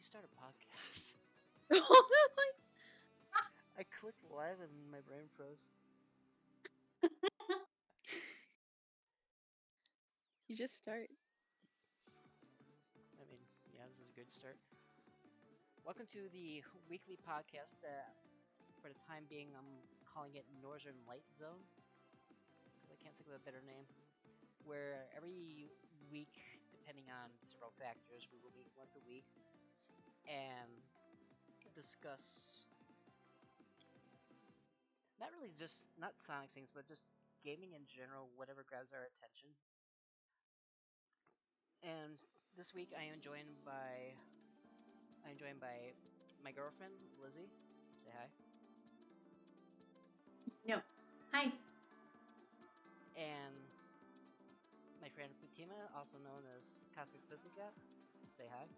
you start a podcast? You I clicked live and my brain froze. just start. I mean, yeah, this is a good start. Welcome to the weekly podcast that, for the time being, I'm calling it Northern Light Zone because I can't think of a better name. Where every week, depending on several factors, we will meet once a week and discuss not really just not Sonic things, but just gaming in general, whatever grabs our attention. And this week I am joined by my girlfriend Lizzie. Say hi. No. Hi. And my friend Fatima, also known as Cosmic Pussycat. Say hi.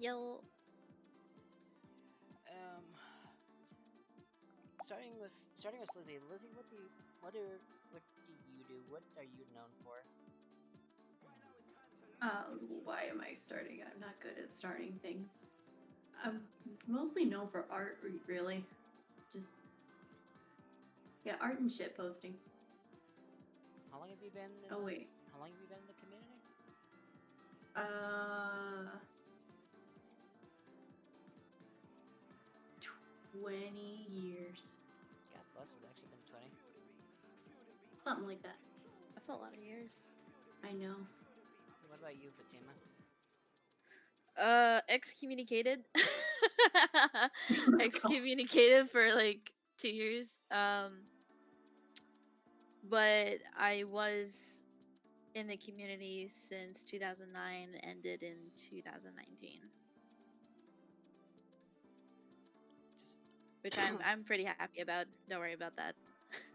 Yo. Um, starting with Lizzie. Lizzie, what do you do? What are you known for? Why am I starting? I'm not good at starting things. I'm mostly known for art, really. Just, yeah, art and shit posting. How long have you been? Oh, wait. How long have you been in the community? 20 years. God bless, it's actually been 20. Something like that. That's a lot of years. I know. What about you, Fatima? Excommunicated. Excommunicated for like 2 years. But I was in the community since 2009, ended in 2019. Which I'm pretty happy about. Don't worry about that.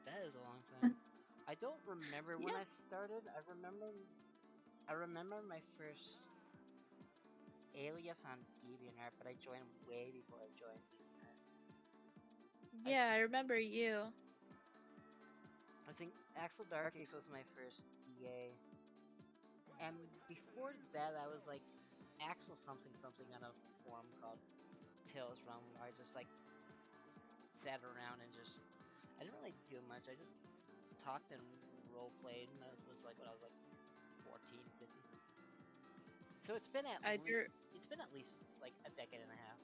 That is a long time. I don't remember when Yeah. I started. I remember my first alias on DeviantArt, but I joined way before I joined DeviantArt. Yeah, I remember you. I think Axel Dark Ace was my first DA. And before that, I was like Axel something on a forum called Tales Realm, where I just like sat around and just I didn't really do much. I just talked and role played, and that was like when I was like 14, 15. So it's been at least like a decade and a half.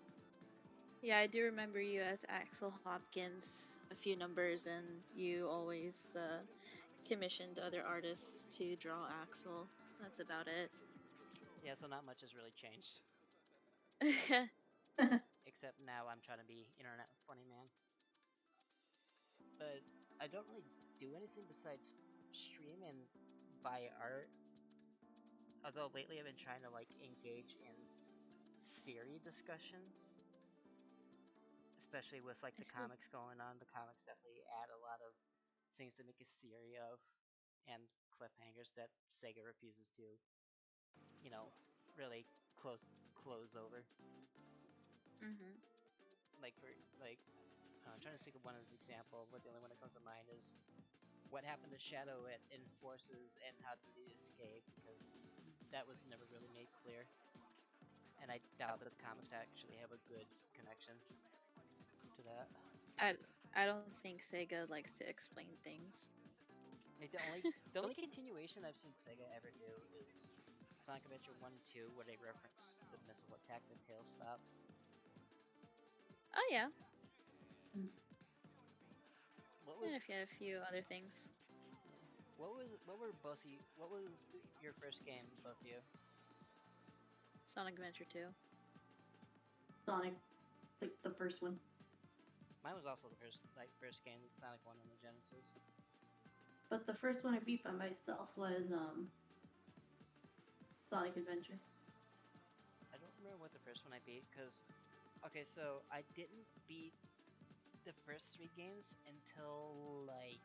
Yeah, I do remember you as Axel Hopkins, a few numbers, and you always commissioned other artists to draw Axel. That's about it. Yeah, so not much has really changed. Except now I'm trying to be internet funny man. But I don't really do anything besides stream and buy art. Although lately I've been trying to like engage in Siri discussion, especially with like the comics going on. The comics definitely add a lot of things to make a theory of, and cliffhangers that Sega refuses to, really close over. Mm-hmm. Like for like, I'm trying to think of one example, but the only one that comes to mind is what happened to Shadow at Enforces and how did he escape, because that was never really made clear. And I doubt that the comics actually have a good connection to that. I don't think Sega likes to explain things. Like the only continuation I've seen Sega ever do is Sonic Adventure 1 and 2, where they reference the missile attack that Tails stopped. Oh yeah. What was And a few other things. what were both of you? What was your first game, both of you? Sonic Adventure 2. Sonic. Like the first one. Mine was also the first game, Sonic 1 on the Genesis. But the first one I beat by myself was Sonic Adventure. I don't remember what the first one I beat, because okay, so I didn't beat the first 3 games until like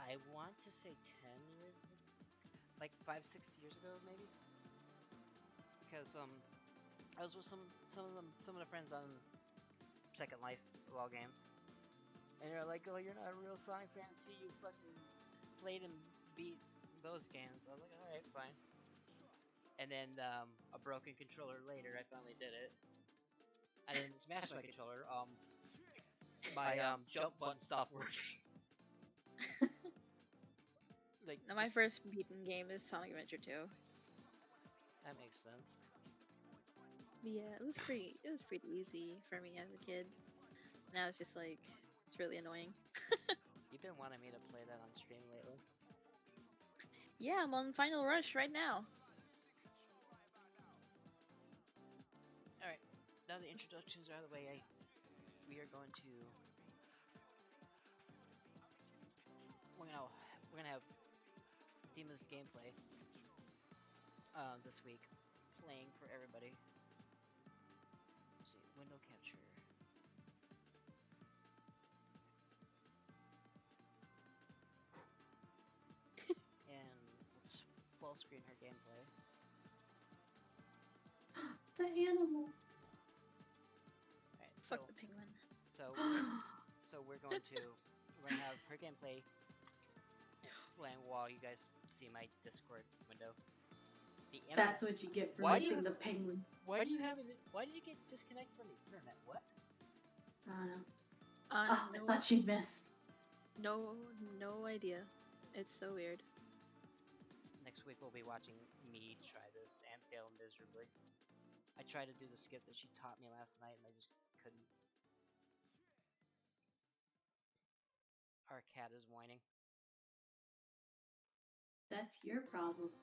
I want to say 10 years, like 5, 6 years ago maybe, because I was with some of the friends on Second Life of all games, and they're like, "Oh, you're not a real Sonic fan until you fucking played and beat those games." I was like, "All right, fine." and then a broken controller later, I finally did it. I didn't smash my controller. My jump button stopped working. Like Now, my first beaten game is Sonic Adventure 2. that makes sense. Yeah, it was pretty easy for me as a kid. Now it's just like it's really annoying. You've been wanting me to play that on stream lately. Yeah, I'm on Final Rush right now. All right, now the introductions are out of the way. We are going to we're gonna have Demon's gameplay this week, playing for everybody. Let's see, window capture. And let's full screen her gameplay. The animal. Alright, Fuck the penguin. so we're gonna have her gameplay playing while you guys see my Discord window. The internet. That's what you get for Why do missing you- the penguin. Why did you get disconnected from the internet? What? I don't know. I I thought she'd miss. no idea. It's so weird. Next week we'll be watching me try this and fail miserably. I tried to do the skip that she taught me last night and I just couldn't. Our cat is whining. That's your problem.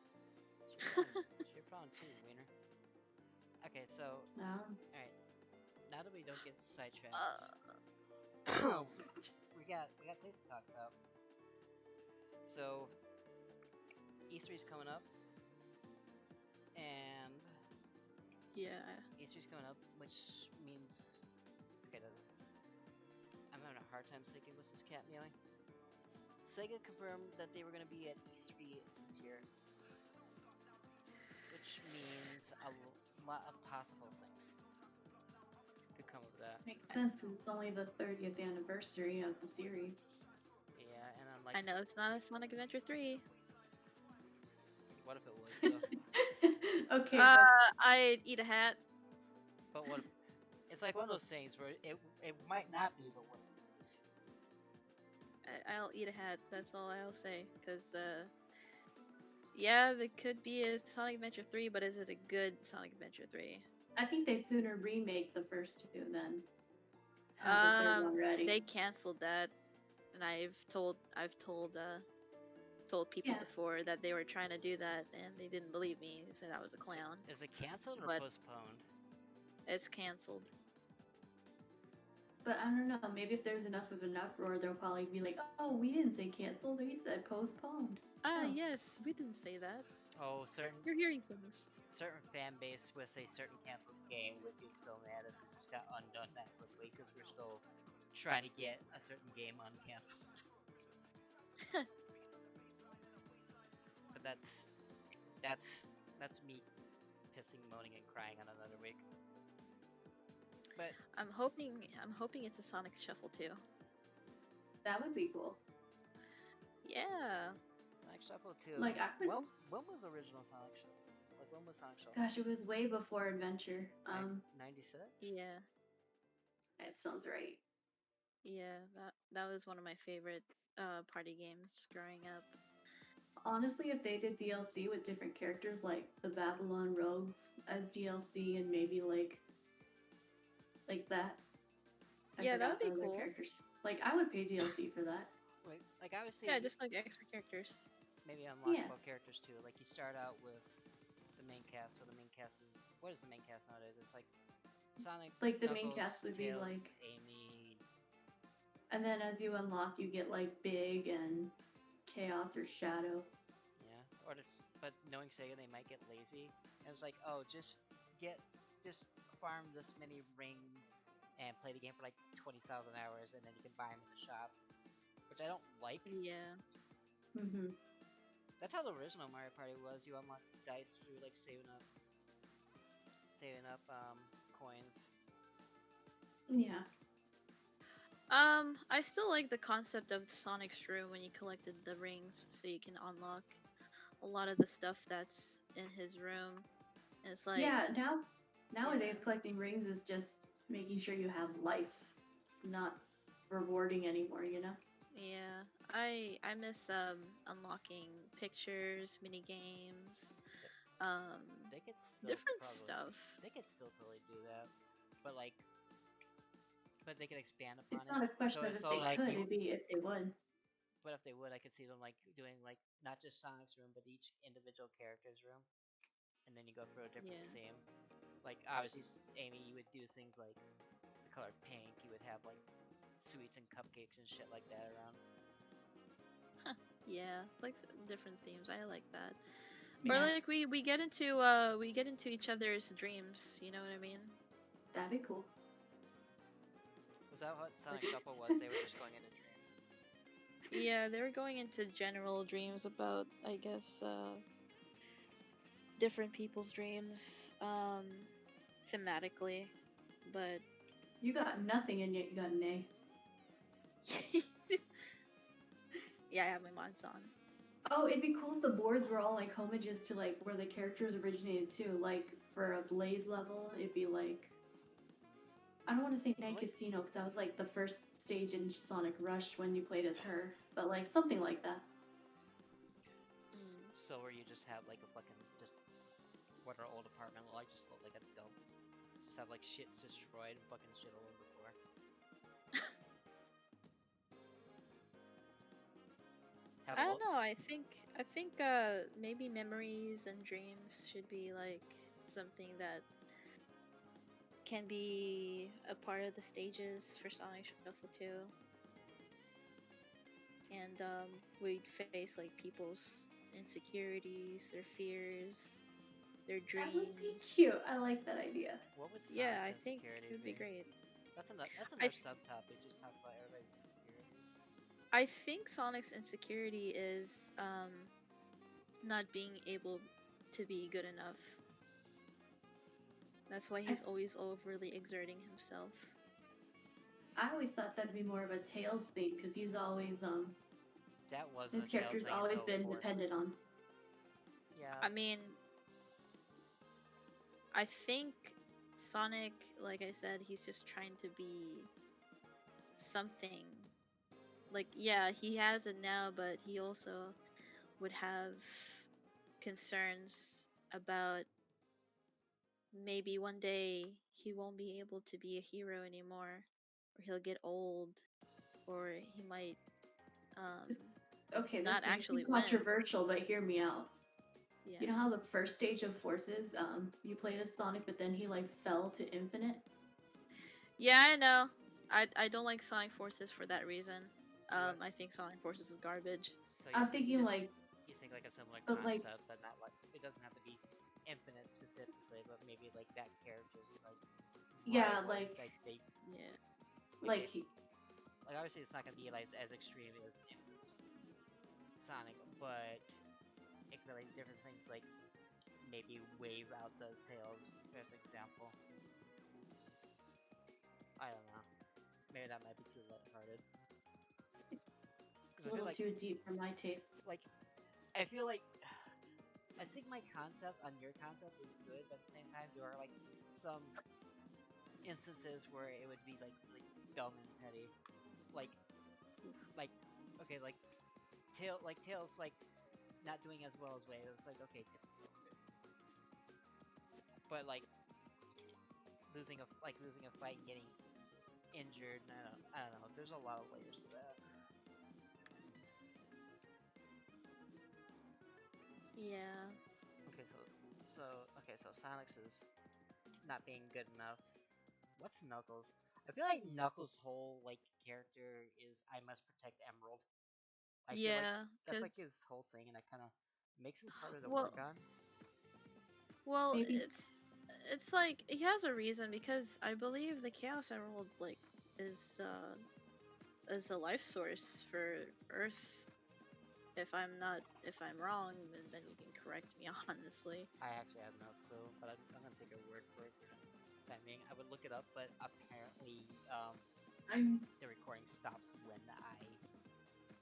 It's your problem too, Wiener. Okay, so alright. Now that we don't get sidetracked, we got things to talk about. So E3's coming up, and Yeah. E3's coming up, which means okay. I'm having a hard time thinking with this cat meowing. Sega confirmed that they were going to be at E3 this year, which means a lot of possible things could come of that. Makes sense because it's only the 30th anniversary of the series. Yeah, and I'm like, I know it's not a Sonic Adventure 3. what if it was? Though? Okay, I'd eat a hat. But what? It's like one of those things where it might not be, but what if it is? I'll eat a hat. That's all I'll say. Cause yeah, there could be a Sonic Adventure 3, but is it a good Sonic Adventure 3? I think they'd sooner remake the first two than have the third one ready. They canceled that, and I've told people Yeah. before that they were trying to do that, and they didn't believe me. They said I was a clown. Is it canceled or But- postponed? It's canceled. But I don't know, maybe if there's enough of an uproar, they'll probably be like, oh, we didn't say canceled, we said postponed. Ah, Oh. yes, we didn't say that. Oh, You're hearing things. certain fan base with a certain canceled game would be so mad if this just got undone that quickly because we're still trying to get a certain game uncanceled. But that's me pissing, moaning, and crying on another week. But I'm hoping it's a Sonic Shuffle too. That would be cool. Yeah. Sonic Shuffle 2. Like, I would- when was original Sonic Shuffle? Like when was Sonic Shuffle? Gosh, it was way before Adventure. 96. Yeah. That sounds right. Yeah, that was one of my favorite party games growing up. Honestly, if they did DLC with different characters, like the Babylon Rogues as DLC, and maybe like that. Yeah, that would forgot be the other cool. Characters. Like, I would pay DLC for that. Wait, like I was saying, Yeah, just like extra characters. maybe unlockable Yeah. characters too. Like you start out with the main cast, so the main cast is what is the main cast nowadays? It's like Sonic. Like, the main Knuckles, cast would be Tails, like, Amy. and then as you unlock, you get like Big and Chaos or Shadow. Yeah, but knowing Sega, they might get lazy. And it's like, oh, just farm this many rings and play the game for like 20,000 hours, and then you can buy them in the shop, which I don't like. Yeah. Mm-hmm. That's how the original Mario Party was. You unlock dice through like saving up coins. Yeah. I still like the concept of the Sonic Shroom when you collected the rings, so you can unlock a lot of the stuff that's in his room. And it's like, Yeah, nowadays yeah, collecting rings is just making sure you have life. It's not rewarding anymore, you know? yeah. I miss unlocking pictures, mini games, um, They could still different probably, stuff. they could still totally do that, but like, but they could expand upon It's it. not a question of if So they like could, you, it'd be if they would. but if they would, I could see them like doing like not just Sonic's room, but each individual character's room, and then you go through a different Yeah. theme. Like obviously, Amy, you would do things like the color pink. You would have like sweets and cupcakes and shit like that around. Yeah, like different themes. I like that. Or Yeah, like we get into each other's dreams. You know what I mean? that'd be cool. Was that what Like, Sonic Shuffle was? They were just going into dreams. yeah, they were going into general dreams about, I guess, different people's dreams, thematically, but You got nothing and yet you got an A. yeah, I have my mods on. Oh, it'd be cool if the boards were all like homages to like where the characters originated too. Like for a Blaze level, it'd be like I don't want to say Night Like- Casino because that was like the first stage in Sonic Rush when you played as her, but like something like that. So where you just have like a fucking just what our old apartment looked like, just look like a dump. Just have like shit destroyed and fucking shit all over the floor. I don't know. I think maybe memories and dreams should be like something that can be a part of the stages for Sonic Shuffle 2. And we'd face like people's insecurities, their fears, their dreams. That would be cute. I like that idea. What would Sonic's Yeah, I think insecurity it would be great. That's another I subtopic. Just talk about everybody's insecurities. I think Sonic's insecurity is not being able to be good enough. That's why he's always overly exerting himself. I always thought that'd be more of a Tails thing because he's always That was his character's always been dependent on. Yeah. I mean, I think Sonic, like I said, he's just trying to be something. Like, yeah, he has it now, but he also would have concerns about maybe one day he won't be able to be a hero anymore, or he'll get old, or he might Okay, not this actually is win. controversial, but hear me out. Yeah. You know how the first stage of Forces, you played as Sonic, but then he like fell to Infinite. Yeah, I know. I don't like Sonic Forces for that reason. I think Sonic Forces is garbage. So I'm thinking like you think like a similar but, like- concept, but not like it doesn't have to be infinite specifically, but maybe like that character's like Yeah, rival, like- they Yeah. like like obviously it's not gonna be like as extreme as Sonic, but it could be like different things like maybe Wave outdoes Tails, for example. I don't know. Maybe that might be too lighthearted. it's a little too deep for my taste. Like, I feel like I think my concept on your concept is good, but at the same time there are like some instances where it would be like dumb and petty. Like okay, like Tails like not doing as well as Wave. It's like okay, tips a little bit. But like losing a fight and getting injured, and I don't know. There's a lot of layers to that. Yeah. Okay, so Sonic's is not being good enough. What's Knuckles? I feel like Knuckles' whole like character is I must protect Emerald. I feel like Yeah, that's like 'cause- his whole thing, and it kind of makes him harder to Well- work on. Well, Maybe. it's like he has a reason because I believe the Chaos Emerald like is a life source for Earth. If I'm wrong, then you can correct me honestly. I actually have no clue, but I'm gonna take a word for it for the time being. I would look it up, but apparently the recording stops when I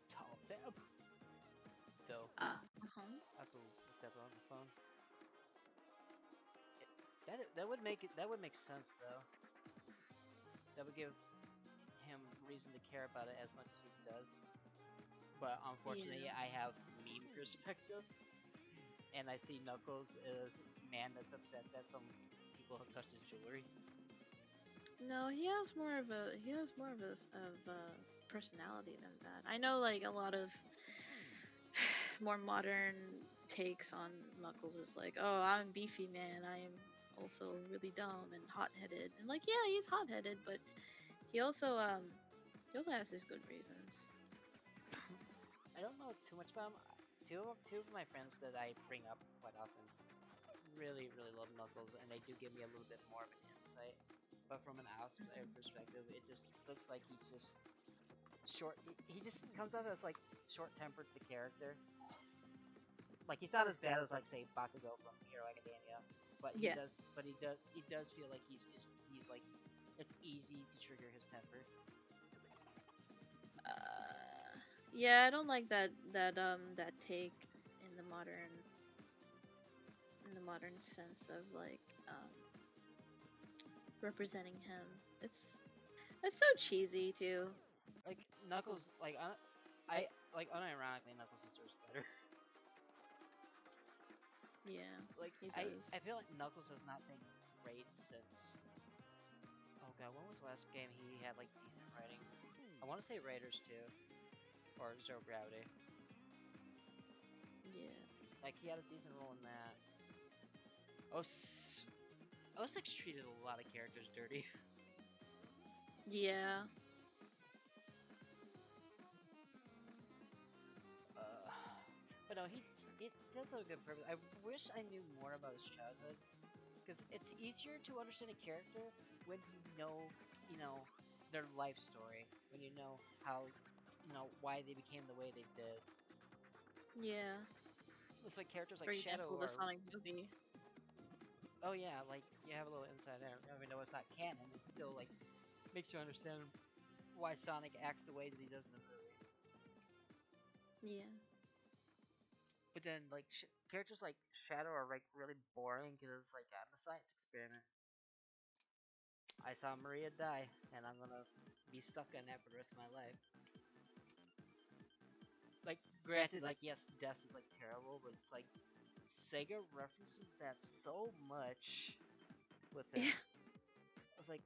talk them. So Uh-huh. I have to That would make it. That would make sense though. That would give him reason to care about it as much as he does. But unfortunately, Yeah. I have meme perspective, and I see Knuckles as man that's upset that some people have touched his jewelry. No, he has more of a personality than that. I know like a lot of more modern takes on Knuckles is like, oh, I'm beefy man. I am also really dumb and hot headed. And like, yeah, he's hot headed, but he also he also has his good reasons. I don't know too much about him. Two of my friends that I bring up quite often really love Knuckles, and they do give me a little bit more of an insight. But from an outsider perspective, it just looks like he's just short. He just comes off as like short-tempered the character. Like he's not as bad as like say Bakugo from Hero Academia, but Yeah. he does feel like he's like it's easy to trigger his temper. Yeah, I don't like that take in the modern sense of like representing him. It's so cheesy too. Like Knuckles, I like unironically Knuckles deserves better. Yeah, Like he does. I feel like Knuckles has not been great since. Oh god, when was the last game he had like decent writing? I want to say Raiders 2 or Zero Gravity. Yeah. Like he had a decent role in that. OS 06 treated a lot of characters dirty. Yeah. Uh, but no, he does have a good purpose. I wish I knew more about his childhood because it's easier to understand a character when you know, their life story. When you know how, why they became the way they did. Yeah. It's like characters For like Shadow example, the or Sonic movie. oh yeah, like you have a little insight there. Even though it's not canon, it still like makes you understand why Sonic acts the way that he does in the movie. Yeah. But then like characters like Shadow are like really boring because it's like I'm a science experiment. I saw Maria die, and I'm gonna be stuck in that for the rest of my life. Like, granted, like yes, death is like terrible, but it's like Sega references that so much with him. Yeah. It's like,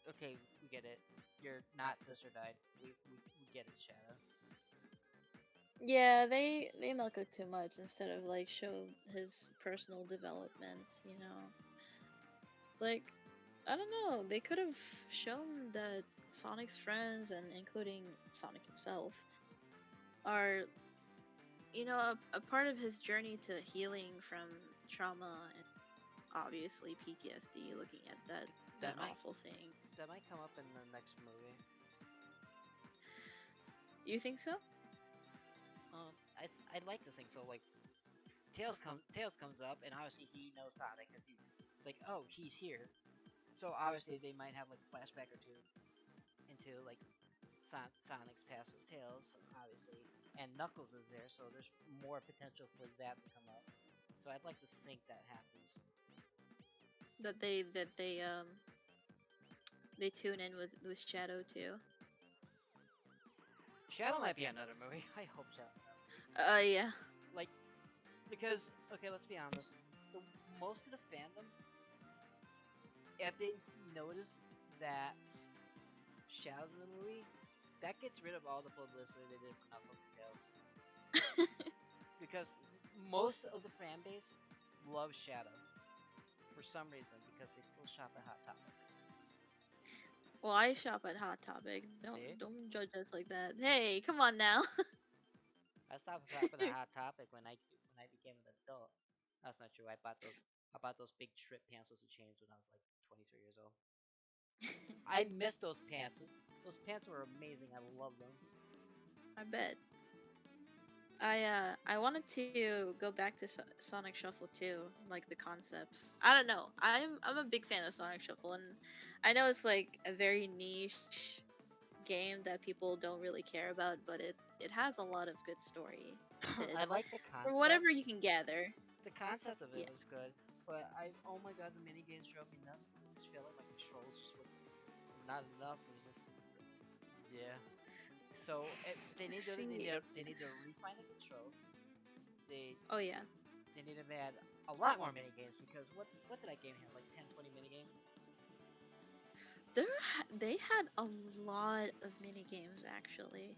okay, we get it. Your not sister died. We get it, Shadow. Yeah, they milk it too much instead of like show his personal development, you know. Like I don't know, they could have shown that Sonic's friends and including Sonic himself are a part of his journey to healing from trauma and obviously PTSD looking at That that might awful thing. that might come up in the next movie. You think so? I'd like to think so. Like Tails comes up, and obviously he knows Sonic because it's like, oh, he's here. So obviously they might have like a flashback or two into like Sonic's past as Tails, obviously, and Knuckles is there, so there's more potential for that to come up. So I'd like to think that happens. That they tune in with Shadow too. Shadow might be another movie. I hope Shadow. Yeah. Like because okay, let's be honest. Most of the fandom, if they notice that Shadow's in the movie, that gets rid of all the publicity they did for Knuckles and Tails. Because most of the fan base loves Shadow for some reason because they still shop at Hot Topic. Well, I shop at Hot Topic. See? Don't judge us like that. Hey, come on now. I stopped shopping at Hot Topic when I became an adult. That's not true. I bought those big trip pants with the chains when I was like 23 years old. I miss those pants. Those pants were amazing. I love them. I bet. I wanted to go back to Sonic Shuffle too, like the concepts. I don't know. I'm a big fan of Sonic Shuffle, and I know it's like a very niche game that people don't really care about, but it has a lot of good story to it. I like the From concept. whatever you can gather. The concept of Yeah. it was good. but oh my god, the mini games drove me nuts because I just felt like my controls just were not enough, and just yeah. So See, they need to refine the controls. They oh yeah, they need to add a lot more mini games because what did that game have, like 10, 20 mini games? they had a lot of mini games actually.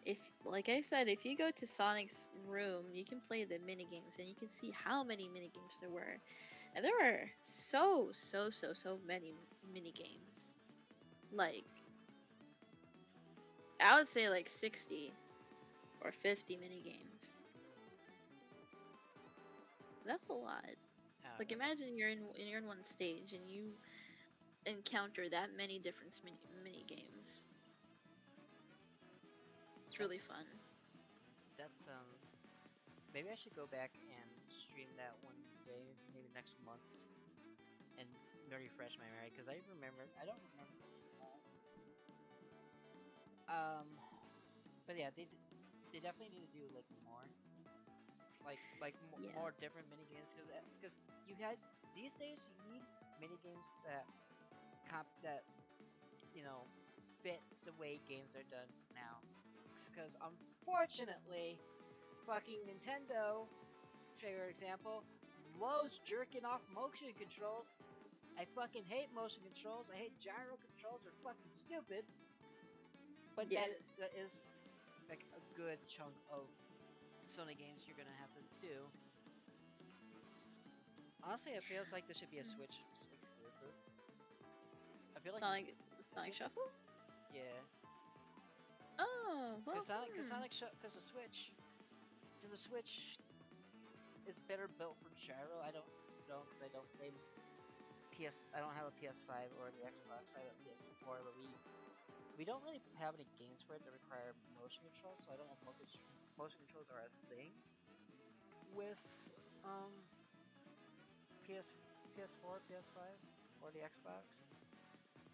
If, like I said, if you go to Sonic's room, you can play the mini games and you can see how many mini games there were, and there were so many mini games. Like I would say like 60 or 50 mini games. That's a lot. Like Okay. imagine you're in one stage and you encounter that many different mini games. It's That's really fun. that's maybe I should go back and stream that one day, maybe next month, and refresh my memory because I don't remember. Um, but yeah, they definitely need to do like more, Yeah. more different mini games because you had these days you need mini games that that you know fit the way games are done now. Because unfortunately, fucking Nintendo, for example, loves jerking off motion controls. I fucking hate motion controls. I hate gyro controls. They're fucking stupid. But Yeah. that is like a good chunk of Sony games you're gonna have to do. Honestly, it feels like this should be a Switch exclusive. I feel like Sonic I Sonic feel, Shuffle? yeah, Oh, well, because the Switch is better built for gyro. I don't know because I don't play I don't have a PS5 or the Xbox. I have a PS4, but we don't really have any games for it that require motion controls. So I don't know if motion controls are a thing with um PS PS4, PS5, or the Xbox,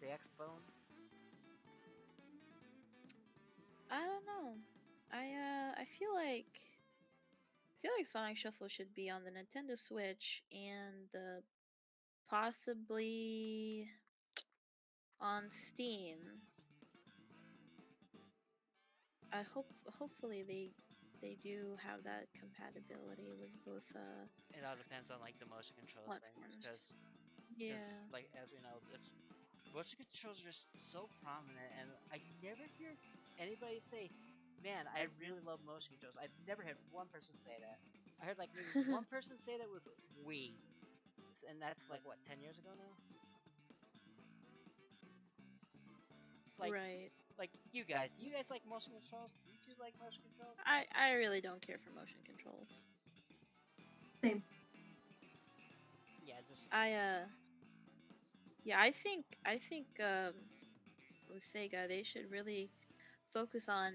the Xbone. I don't know. I feel like Sonic Shuffle should be on the Nintendo Switch and possibly on Steam. Hopefully they do have that compatibility with both It all depends on like the motion controls thing, platforms. because Yeah. like as we know, it's motion controls are so prominent, and I never hear anybody say, "Man, I really love motion controls." I've never had one person say that. I heard like maybe one person say that with Wii, and that's like what 10 years ago now. Like Right. like you guys, do you guys like motion controls? Do you two like motion controls? I really don't care for motion controls. Same. Yeah, just I yeah, I think with Sega they should really focus on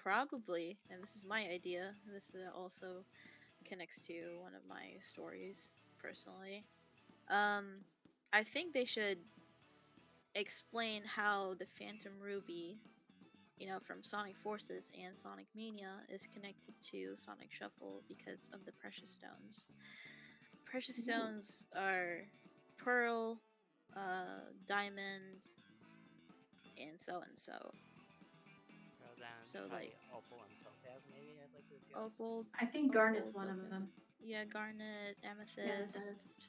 probably, and this is my idea. This also connects to one of my stories personally. Um, I think they should explain how the Phantom Ruby, from Sonic Forces and Sonic Mania, is connected to Sonic Shuffle because of the precious stones. Precious Ooh. stones are pearl, diamond, and so and so. throw down So like probably Opal and Topaz. Maybe I'd like to guess. opal, I think opal, Garnet's one of topaz. them. Yeah, garnet, amethyst. Amethyst.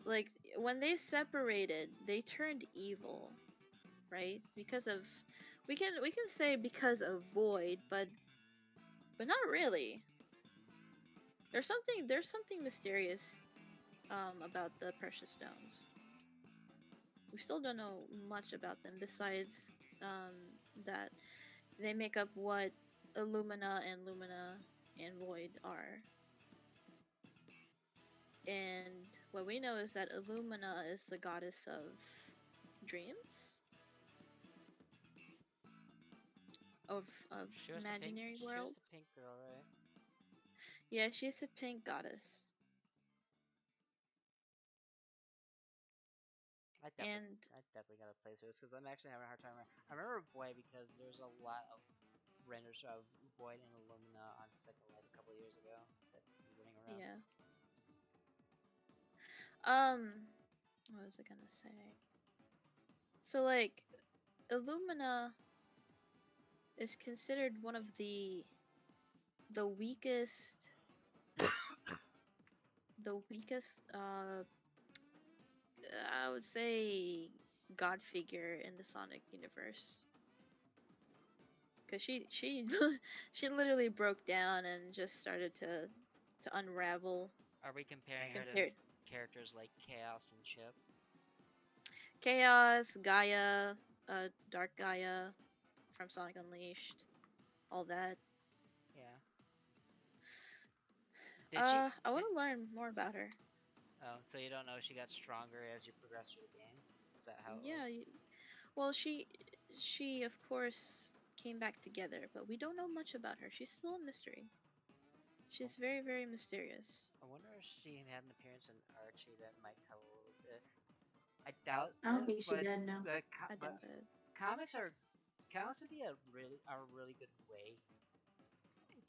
Like when they separated, they turned evil, right? Because of we can say because of void, but not really. There's something mysterious about the precious stones. We still don't know much about them besides that they make up what Lumina and Void are. And what we know is that Illumina is the goddess of dreams, of imaginary She was world. the pink girl, right? Yeah, she's the pink goddess. And I definitely gotta play through this because I'm actually having a hard time. I remember Void because there's a lot of renders of Void and Illumina on Second Life a couple of years ago that were running around. yeah, what was I gonna say? So like, Illumina is considered one of the weakest, the weakest. I would say god figure in the Sonic universe. Cause she she literally broke down and just started to unravel. Are we comparing her to Compared characters like Chaos and Chip? Chaos, Gaia, Dark Gaia from Sonic Unleashed, all that. Yeah. Did she? I want Did, to learn more about her. oh, so you don't know she got stronger as you progress through the game? Is that how it Yeah, was? well, she of course came back together, but we don't know much about her. She's still a mystery. She's very, very mysterious. I wonder if she had an appearance in Archie that might tell a little bit. I doubt I don't it, think she did. No. I doubt it. comics are comics would be a really good way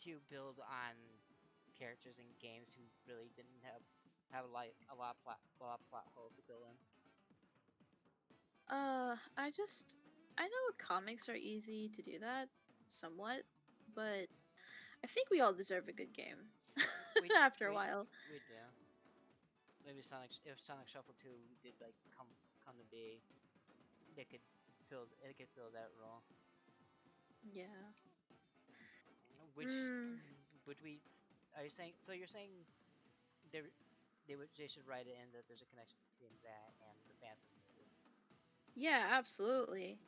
to build on characters in games who really didn't have a lot of plot holes to fill in. I know comics are easy to do that, somewhat, but I think we all deserve a good game after a while. We do. Maybe if Sonic Shuffle 2 did like come to be, it could fill that role. Yeah. Which Mm, would we? Are you saying? So you're saying they they should write it in that there's a connection between that and the Phantom movie. yeah, absolutely.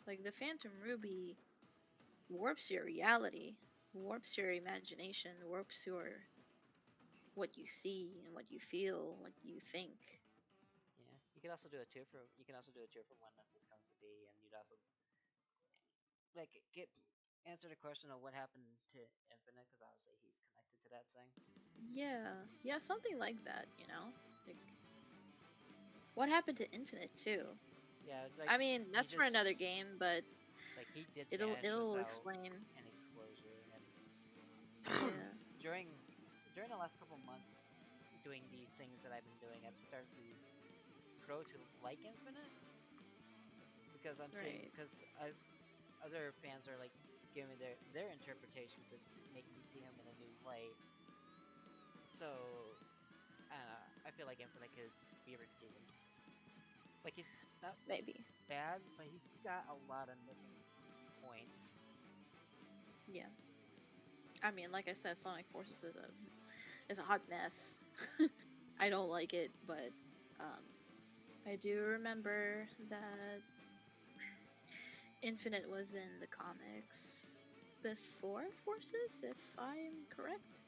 Like the Phantom Ruby warps your reality, warps your imagination, warps your what you see and what you feel, what you think. Yeah, you can also do a tier for when this comes to be, and you'd also like get answer the question of what happened to Infinite because obviously he's connected to that thing. Yeah, yeah, something like that, you know? Like, what happened to Infinite too? Yeah, it's like I mean, he that's for just another game, but like he did it'll vanish it'll without explain. any closure, and Yeah. during during the last couple months doing these things that I've been doing, I've started to grow to like Infinite because I'm seeing Right. because other fans are like giving me their interpretations and making me see him in a new light. So I feel like Infinite could be redeemed. Like he's not Maybe. bad, but he's got a lot of missing points. Yeah. I mean, like I said, Sonic Forces is a hot mess. I don't like it, but um, I do remember that Infinite was in the comics before Forces, if I'm correct.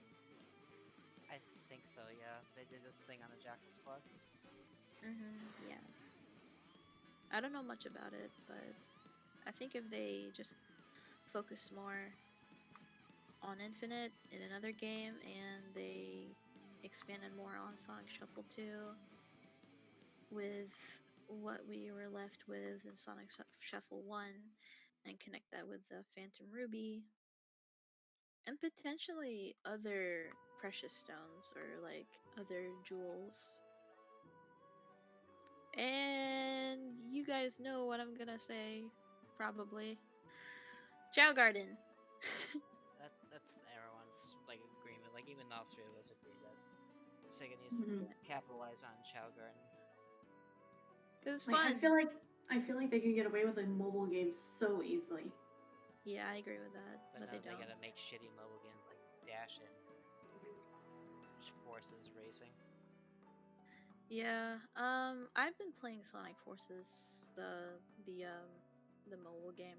I think so. Yeah, they did this thing on the Jackal Squad. Yeah. I don't know much about it, but I think if they just focused more on Infinite in another game and they expanded more on Sonic Shuffle 2 with what we were left with in Sonic Shuffle 1 and connect that with the Phantom Ruby and potentially other precious stones or like other jewels. And you guys know what I'm gonna say, probably. Chow Garden. That's everyone's like agreement. Like even all three of us agree that Sega needs to Mhm. capitalize on Chow Garden. Cause it's Like fun. I feel like they can get away with a mobile game so easily. Yeah, I agree with that, But but now they they don't. gotta make shitty mobile games like Dash and Forces Racing. Yeah, I've been playing Sonic Forces, the mobile game.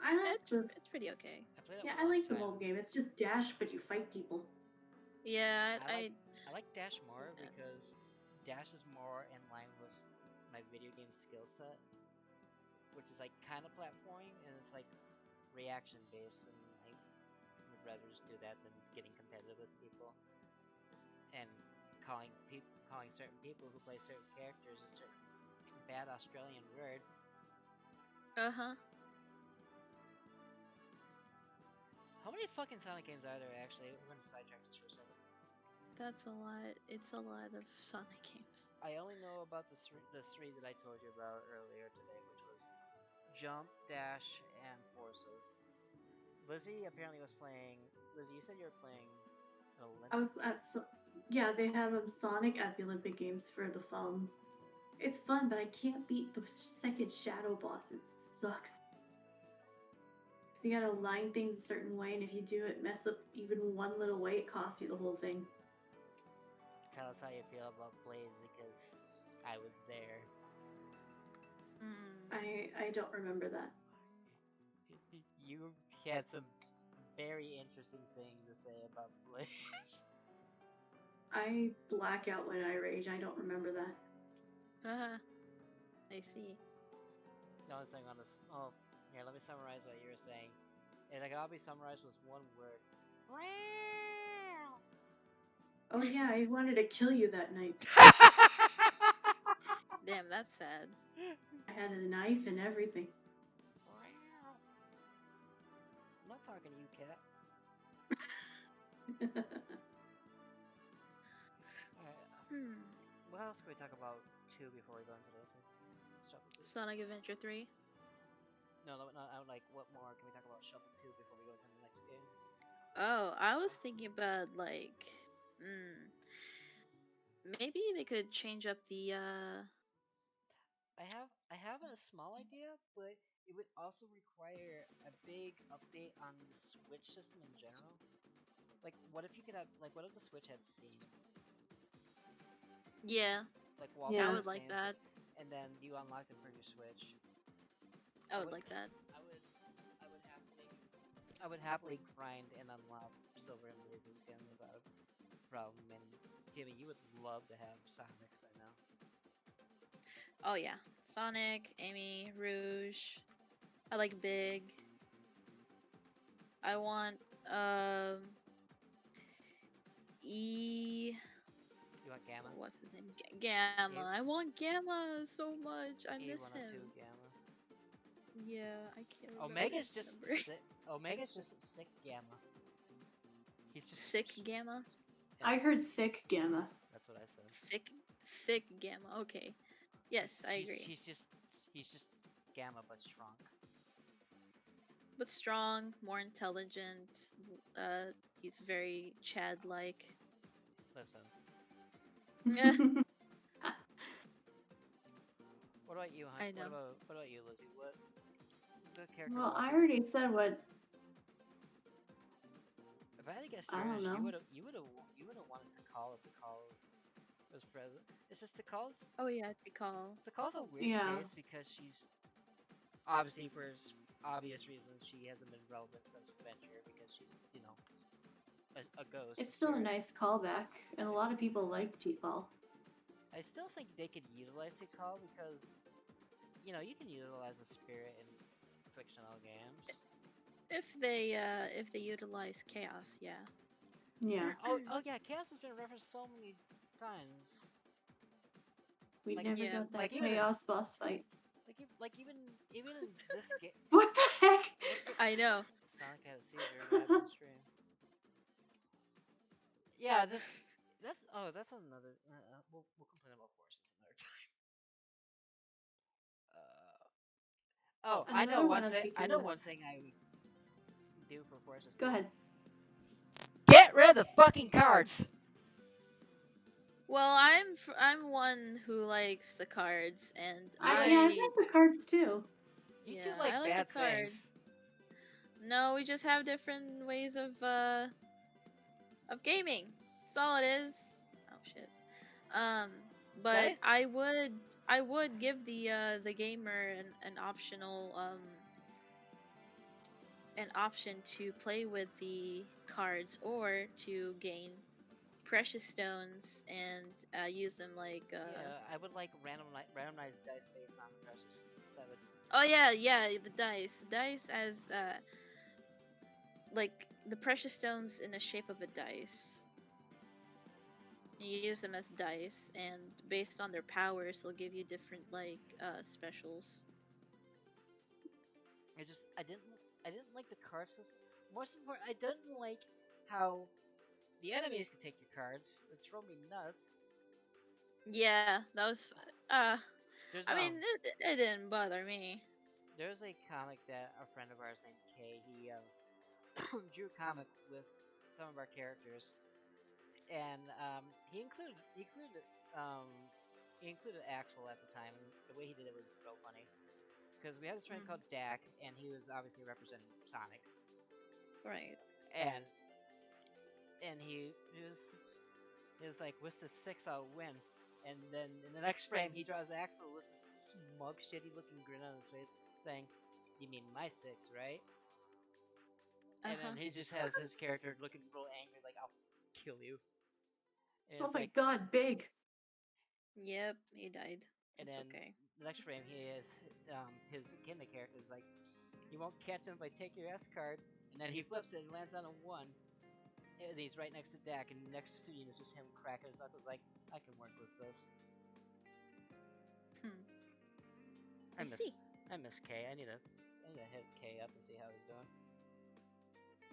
I like It's the it's pretty okay. I played it yeah, I one like the time. mobile game. It's just dash, but you fight people. Yeah, I like Dash more Yeah. because Dash is more in line with my video game skill set, which is like kind of platforming and it's like reaction based, and I would rather just do that than getting competitive with people and calling certain people who play certain characters a certain bad Australian word. Uh-huh. How many fucking Sonic games are there actually? We're gonna sidetrack this for a second. That's a lot. It's a lot of Sonic games. I only know about the three that I told you about earlier today, which was Jump, Dash, and Forces. Lizzie apparently was playing. Lizzie, you said you were playing an I was Olympic. at yeah, they have Sonic at the Olympic Games for the phones. It's fun, but I can't beat the second shadow boss. It sucks. Cause you gotta align things a certain way, and if you do it mess up even one little way, it costs you the whole thing. Tell us how you feel about Blaze because I was there. I don't remember that. You had some very interesting things to say about Blaze. I black out when I rage. I don't remember that. I see. The only thing on this. Oh, here, let me summarize what you were saying. It can all be summarized with one word. Oh yeah, I wanted to kill you that night. Damn, that's sad. I had a knife and everything. I'm not talking to you, cat. Alright. What else can we talk about two before we go into the Shuffle 2? Sonic Adventure 3. No, I would like, what more can we talk about Shuffle 2 before we go into the next game? Oh, I was thinking about like, maybe they could change up the. I have a small idea, but it would also require a big update on the Switch system in general. Like, what if you could have, like, what if the Switch had scenes? Yeah, Like, I Yeah. would like scenes, that. and then you unlock them for your Switch. I would like that. I would happily grind and unlock Silver and Blaze's skin without a problem. And Timmy, you would love to have Sonics, I know. Oh yeah, Sonic, Amy, Rouge. I like Big. I want E. You want Gamma? What's his name? Gamma. I want Gamma so much. I miss him. E102 Gamma. Yeah, I can't remember. Omega's his just number. sick. Omega's just sick Gamma. He's just Sick Gamma. Yeah, I heard thick gamma. that's what I said. Thick Gamma. Okay. Yes, I agree. He's just Gamma but strong. But strong, more intelligent. He's very Chad-like. Listen, Yeah. what about you, I Hunt? know. What about you, Lizzie? What character? Well, would I you- already said what. If I had to guess I don't yours, know. you would have wanted to call if the call was present. It's just the calls. Oh yeah, Tikal. The call's a weird Yeah. case because she's obviously for obvious reasons she hasn't been relevant since Venture because she's a ghost. It's still a spirit. nice callback, and a lot of people like T-Ball. I still think they could utilize the call because you can utilize a spirit in fictional games. If they utilize chaos, yeah. Yeah, Oh yeah, Chaos has been referenced so many times. we Like, never yeah, got that like even in- chaos boss fight. Like even in this game, What the heck? I know. Sonic had a seizure live on stream. Yeah, that's another. We'll complain about forces another time. I know Another one one of thing. the I know good- one thing I would do for forces. Go ahead. Get rid of the fucking cards. Well, I'm one who likes the cards, and I like the cards too. You Yeah, two like I like bad the cards. things. No, we just have different ways of gaming. That's all it is. Oh shit. But Right? I would give the gamer an optional an option to play with the cards or to gain precious stones and use them like Yeah, I would like randomized dice based on the precious. That would. oh yeah, the dice as like the precious stones in the shape of a dice. You use them as dice, and based on their powers, they'll give you different like specials. I didn't like the card system. Most important, I didn't like how the enemies can take your cards. It drove me nuts. Yeah, that was. There's I mean, it didn't bother me. there's a comic that a friend of ours named Kay, he drew a comic with some of our characters, and um he included Axel at the time, and the way he did it was real funny because we had this friend called Dak, and he was obviously representing Sonic, Right. and he was like, "What's the six? I'll win." And then in the next frame, he draws Axel with a smug, shitty-looking grin on his face, saying, "You mean my six, right?" And then he just has his character looking real angry, like, "I'll kill you." And Oh it's my like, god, big. Yep, he died. and It's then okay. the next frame, his gimmick character is like, "You won't catch him if I take your S card." And then he flips it and lands on a one. And he's right next to Dak, and next to Ian is just him cracking his knuckles, like, "I can work with this." Hmm. I I miss see. I miss K. I need to hit K up and see how he's doing.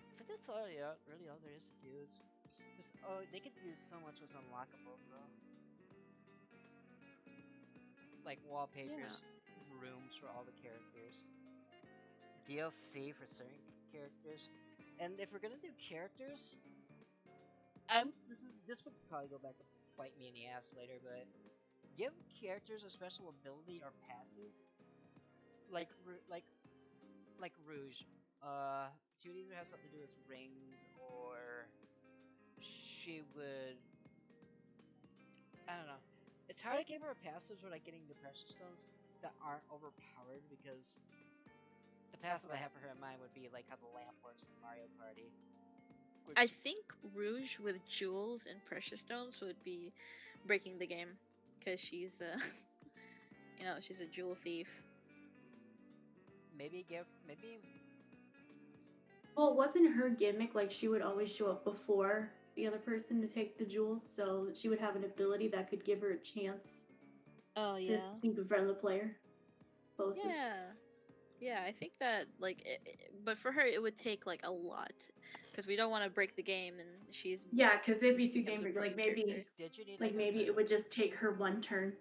I think that's really all there is to do is just they could do so much with unlockables though. Like wallpapers, rooms for all the characters, DLC for certain characters. And if we're gonna do characters, this would probably go back to bite me in the ass later, but give characters a special ability or passive, like Rouge. She would either have something to do with rings, or she would. I don't know. It's hard to give her passives without getting the precious stones that aren't overpowered because the passive I have for her in mind would be like how the lamp works in Mario Party. I think Rouge with jewels and precious stones would be breaking the game because she's she's a jewel thief. Maybe. Well, wasn't her gimmick like she would always show up before the other person to take the jewels, so she would have an ability that could give her a chance Oh to yeah. sneak in front of the player closest. Yeah, I think that but for her it would take like a lot because we don't want to break the game and she's Yeah, because it'd be she too becomes a game breaker. Like broken maybe, character. Did you need like maybe it would just take her one turn,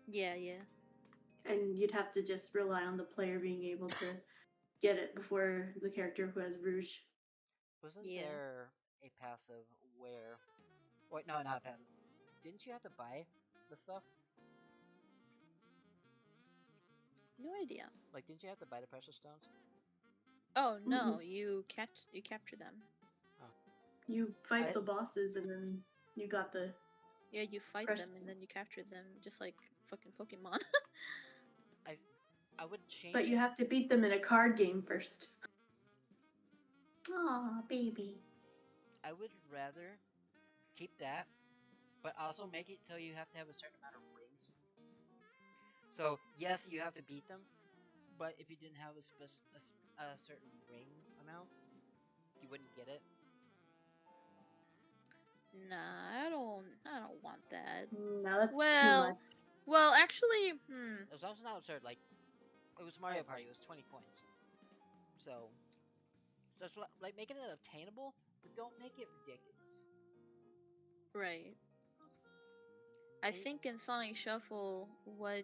Yeah. and you'd have to just rely on the player being able to get it before the character who has Rouge. Wasn't Yeah. there a passive where? Wait, no, not a passive. Didn't you have to buy the stuff? No idea. Like, didn't you have to buy the precious stones? Oh no, Mm-mm. you capture them. You fight I- the bosses, and then you got the Yeah, you fight precious them and then stones. you capture them just like fucking Pokemon. I would change But you it. have to beat them in a card game first. Aw, baby. I would rather keep that, but also make it so you have to have a certain amount of rings. So yes, you have to beat them, but if you didn't have a certain ring amount, you wouldn't get it. Nah, I don't want that. No, that's too Well, much. well, actually, It was also not absurd. Like it was Mario Party. It was 20 coins. So just like making it obtainable, but don't make it ridiculous. right. I think in Sonic Shuffle, what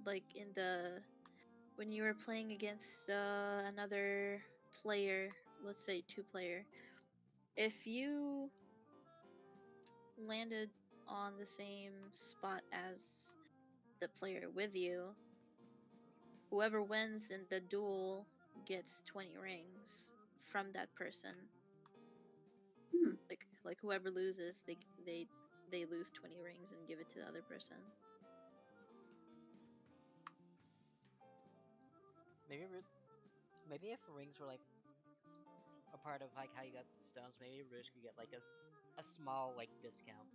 like in the when you were playing against another player, let's say 2 player, if you landed on the same spot as the player with you, whoever wins in the duel gets 20 rings from that person. Like whoever loses, they lose 20 rings and give it to the other person. Maybe if rings were like a part of like how you got the stones, maybe Rouge could get like a small like discount.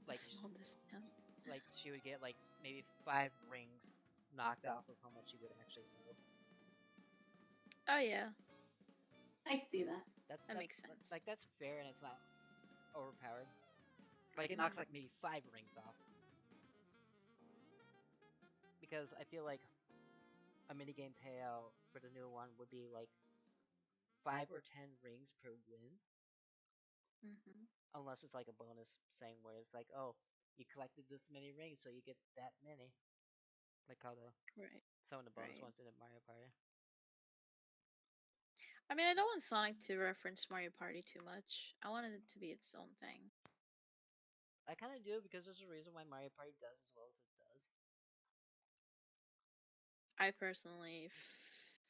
Like A small discount. like she would get like maybe 5 rings knocked off of how much she would actually know. Oh yeah, I see that. that makes sense. Like that's fair and it's not overpowered. Like it knocks like maybe 5 rings off. Because I feel like a minigame payout for the new one would be like 5 or 10 rings per win. Hmm. unless it's like a bonus saying where it's like, oh, you collected this many rings, so you get that many, like how the Right. some of the bonus Right. ones did in Mario Party. I mean, I don't want Sonic to reference Mario Party too much. I wanted it to be its own thing. I kind of do because there's a reason why Mario Party does as well as it does. I personally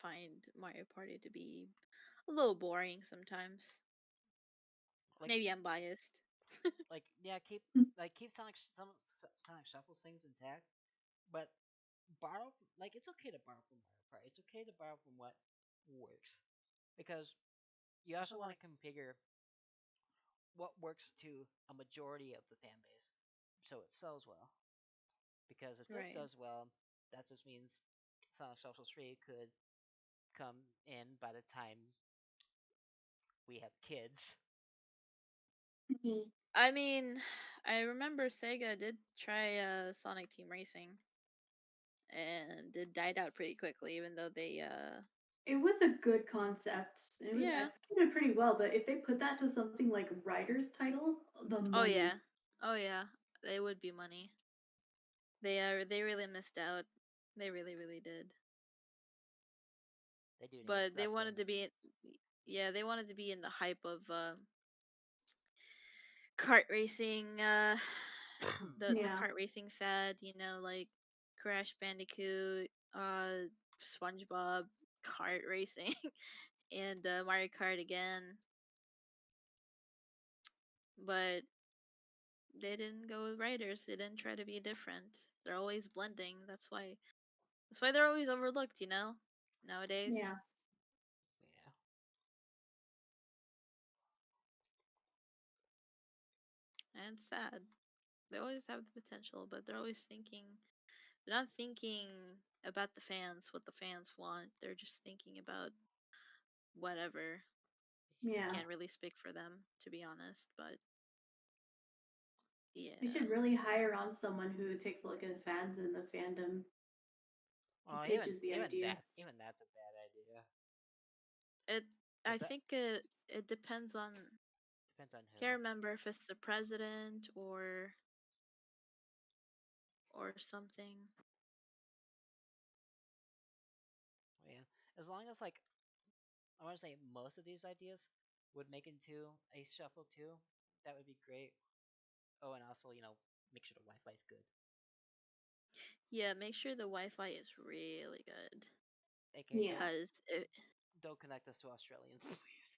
find Mario Party to be a little boring sometimes. Like, Maybe I'm biased. yeah, keep Sonic Shuffle things intact, but it's okay to borrow from Mario Party. It's okay to borrow from what works because you also want to configure what works to a majority of the fan base, so it sells well. Because if this Right. does well, that just means Sonic Shuffle 3 could come in by the time we have kids. Mhm. I mean, I remember Sega did try Sonic Team Racing, and it died out pretty quickly, even though they It was a good concept. It was yeah. executed pretty well, but if they put that to something like writer's title, the Oh yeah. money. Oh yeah. They would be money. They really missed out. They really did. They do need to But they stop doing wanted that. to be yeah, they wanted to be in the hype of kart racing the Yeah. kart racing fad, like Crash Bandicoot, SpongeBob, kart racing, and Mario Kart again. But they didn't go with writers. They didn't try to be different. They're always blending. That's why they're always overlooked, nowadays. Yeah. Yeah. And it's sad. They always have the potential, but they're not thinking about the fans, what the fans want. They're just thinking about whatever. Yeah. Can't really speak for them, to be honest, but They yeah. should really hire on someone who takes a look at the fans and the fandom and Well, pitches the idea. even that's a bad idea. It I Cause that think it depends on depends on who. can't remember if it's the president or something. Yeah. As long as like I want to say most of these ideas would make into a shuffle too, that would be great. Oh, and also make sure the Wi-Fi is good. Yeah, make sure the Wi-Fi is really good, AKA, Yeah. cuz don't connect us to Australians, please.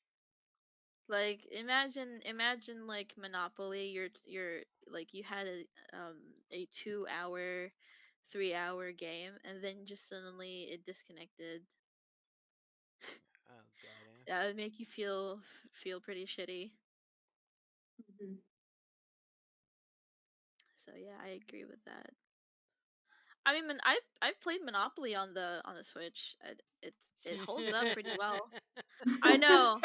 like imagine like Monopoly, you're like you had a 2 hour 3 hour game, and then just suddenly it disconnected. Oh god, yeah. That would make you feel pretty shitty. Hmm. So yeah, I agree with that. I mean, I've played Monopoly on the Switch. It holds up pretty well. I know.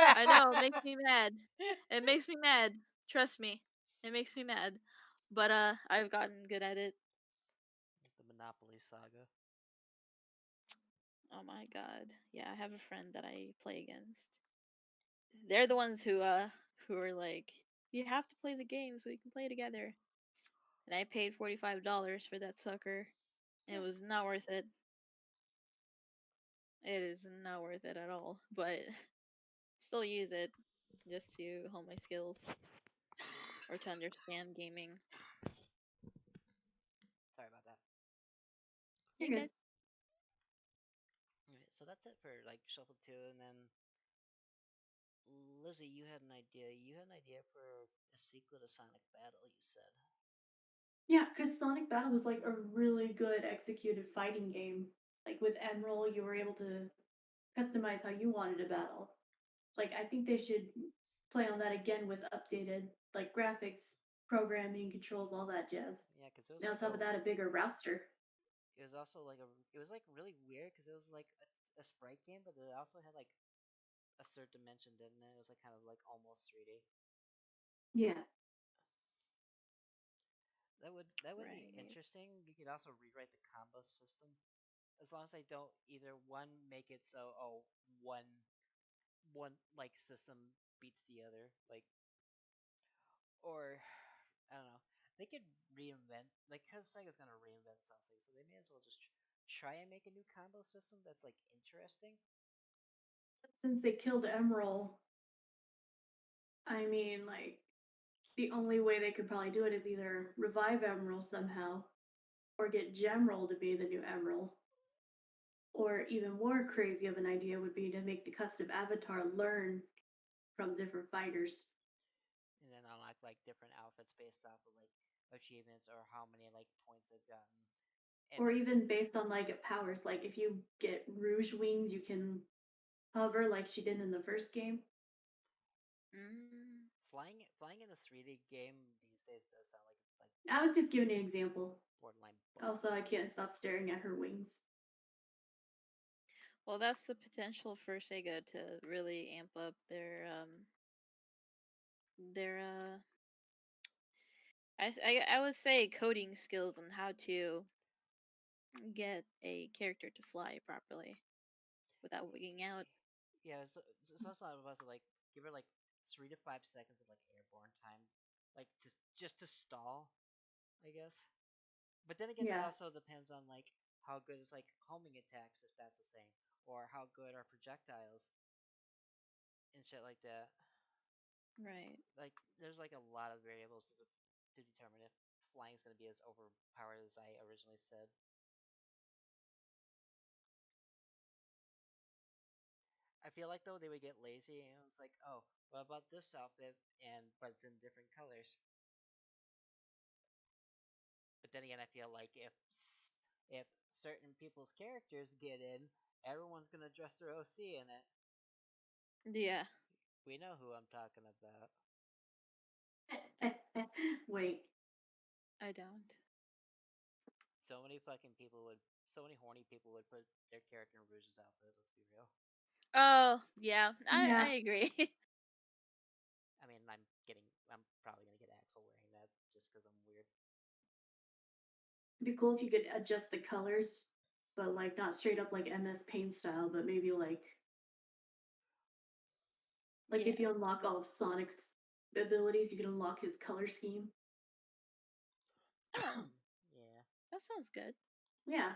It makes me mad. It makes me mad. Trust me, it makes me mad. But I've gotten good at it. The Monopoly saga. Oh my god, yeah. I have a friend that I play against. They're the ones who are like, you have to play the game so we can play together. And I paid $45 for that sucker. It was not worth it. It is not worth it at all. But still use it just to hone my skills or to understand gaming. Sorry about that. You're You're good. good. Alright, so that's it for like Shuffle 2, and then Lizzie, you had an idea. You had an idea for a sequel to Sonic Battle. You said. Yeah, because Sonic Battle was like a really good executed fighting game. Like with Emerald, you were able to customize how you wanted to battle. Like I think they should play on that again with updated like graphics, programming, controls, all that jazz. Yeah, because it was And on like top of that, a bigger roster. it was also like it was like really weird because it was like a sprite game, but it also had like a third dimension, didn't it? It was like kind of like almost 3D. Yeah. That would be Right. interesting. You could also rewrite the combo system as long as they don't either one make it so one like system beats the other. Like Or I don't know. They could reinvent, like, cause Sega's gonna reinvent something, so they may as well just try and make a new combo system that's like interesting. Since they killed Emerald, I mean, like, the only way they could probably do it is either revive Emerald somehow, or get Gemerald to be the new Emerald. Or even more crazy of an idea would be to make the custom avatar learn from different fighters. And then unlock like different outfits based off of like achievements or how many like points they've gotten. And Or even based on like powers. Like if you get Rouge Wings, you can hover like she did in the first game. Mm. flying in a 3D game these days does sound like I was just giving an example. borderline Also, busted. I can't stop staring at her wings. Well, that's the potential for Sega to really amp up their I would say coding skills on how to get a character to fly properly without wigging out. Yeah, so that's not about to like give her like 3 to 5 seconds of like airborne time, like just to stall, I guess. But then again, that Yeah. also depends on like how good is like homing attacks, if that's the same, or how good are projectiles and shit like that. Right. Like, there's like a lot of variables to determine if flying is going to be as overpowered as I originally said. I feel like though they would get lazy and it's like, oh, what about this outfit? And but it's in different colors. But then again, I feel like if certain people's characters get in, everyone's gonna dress their OC in it. Yeah. We know who I'm talking about. Wait. I don't. So many fucking people would, so many horny people would put their character in Rouge's outfit. Let's be real. Oh, yeah. I Yeah. agree. I mean, I'm probably gonna get Axel wearing that just because I'm weird. It'd be cool if you could adjust the colors, but like not straight up like MS Paint style, but maybe like Yeah. if you unlock all of Sonic's abilities, you can unlock his color scheme. Oh, Yeah, that sounds good. Yeah.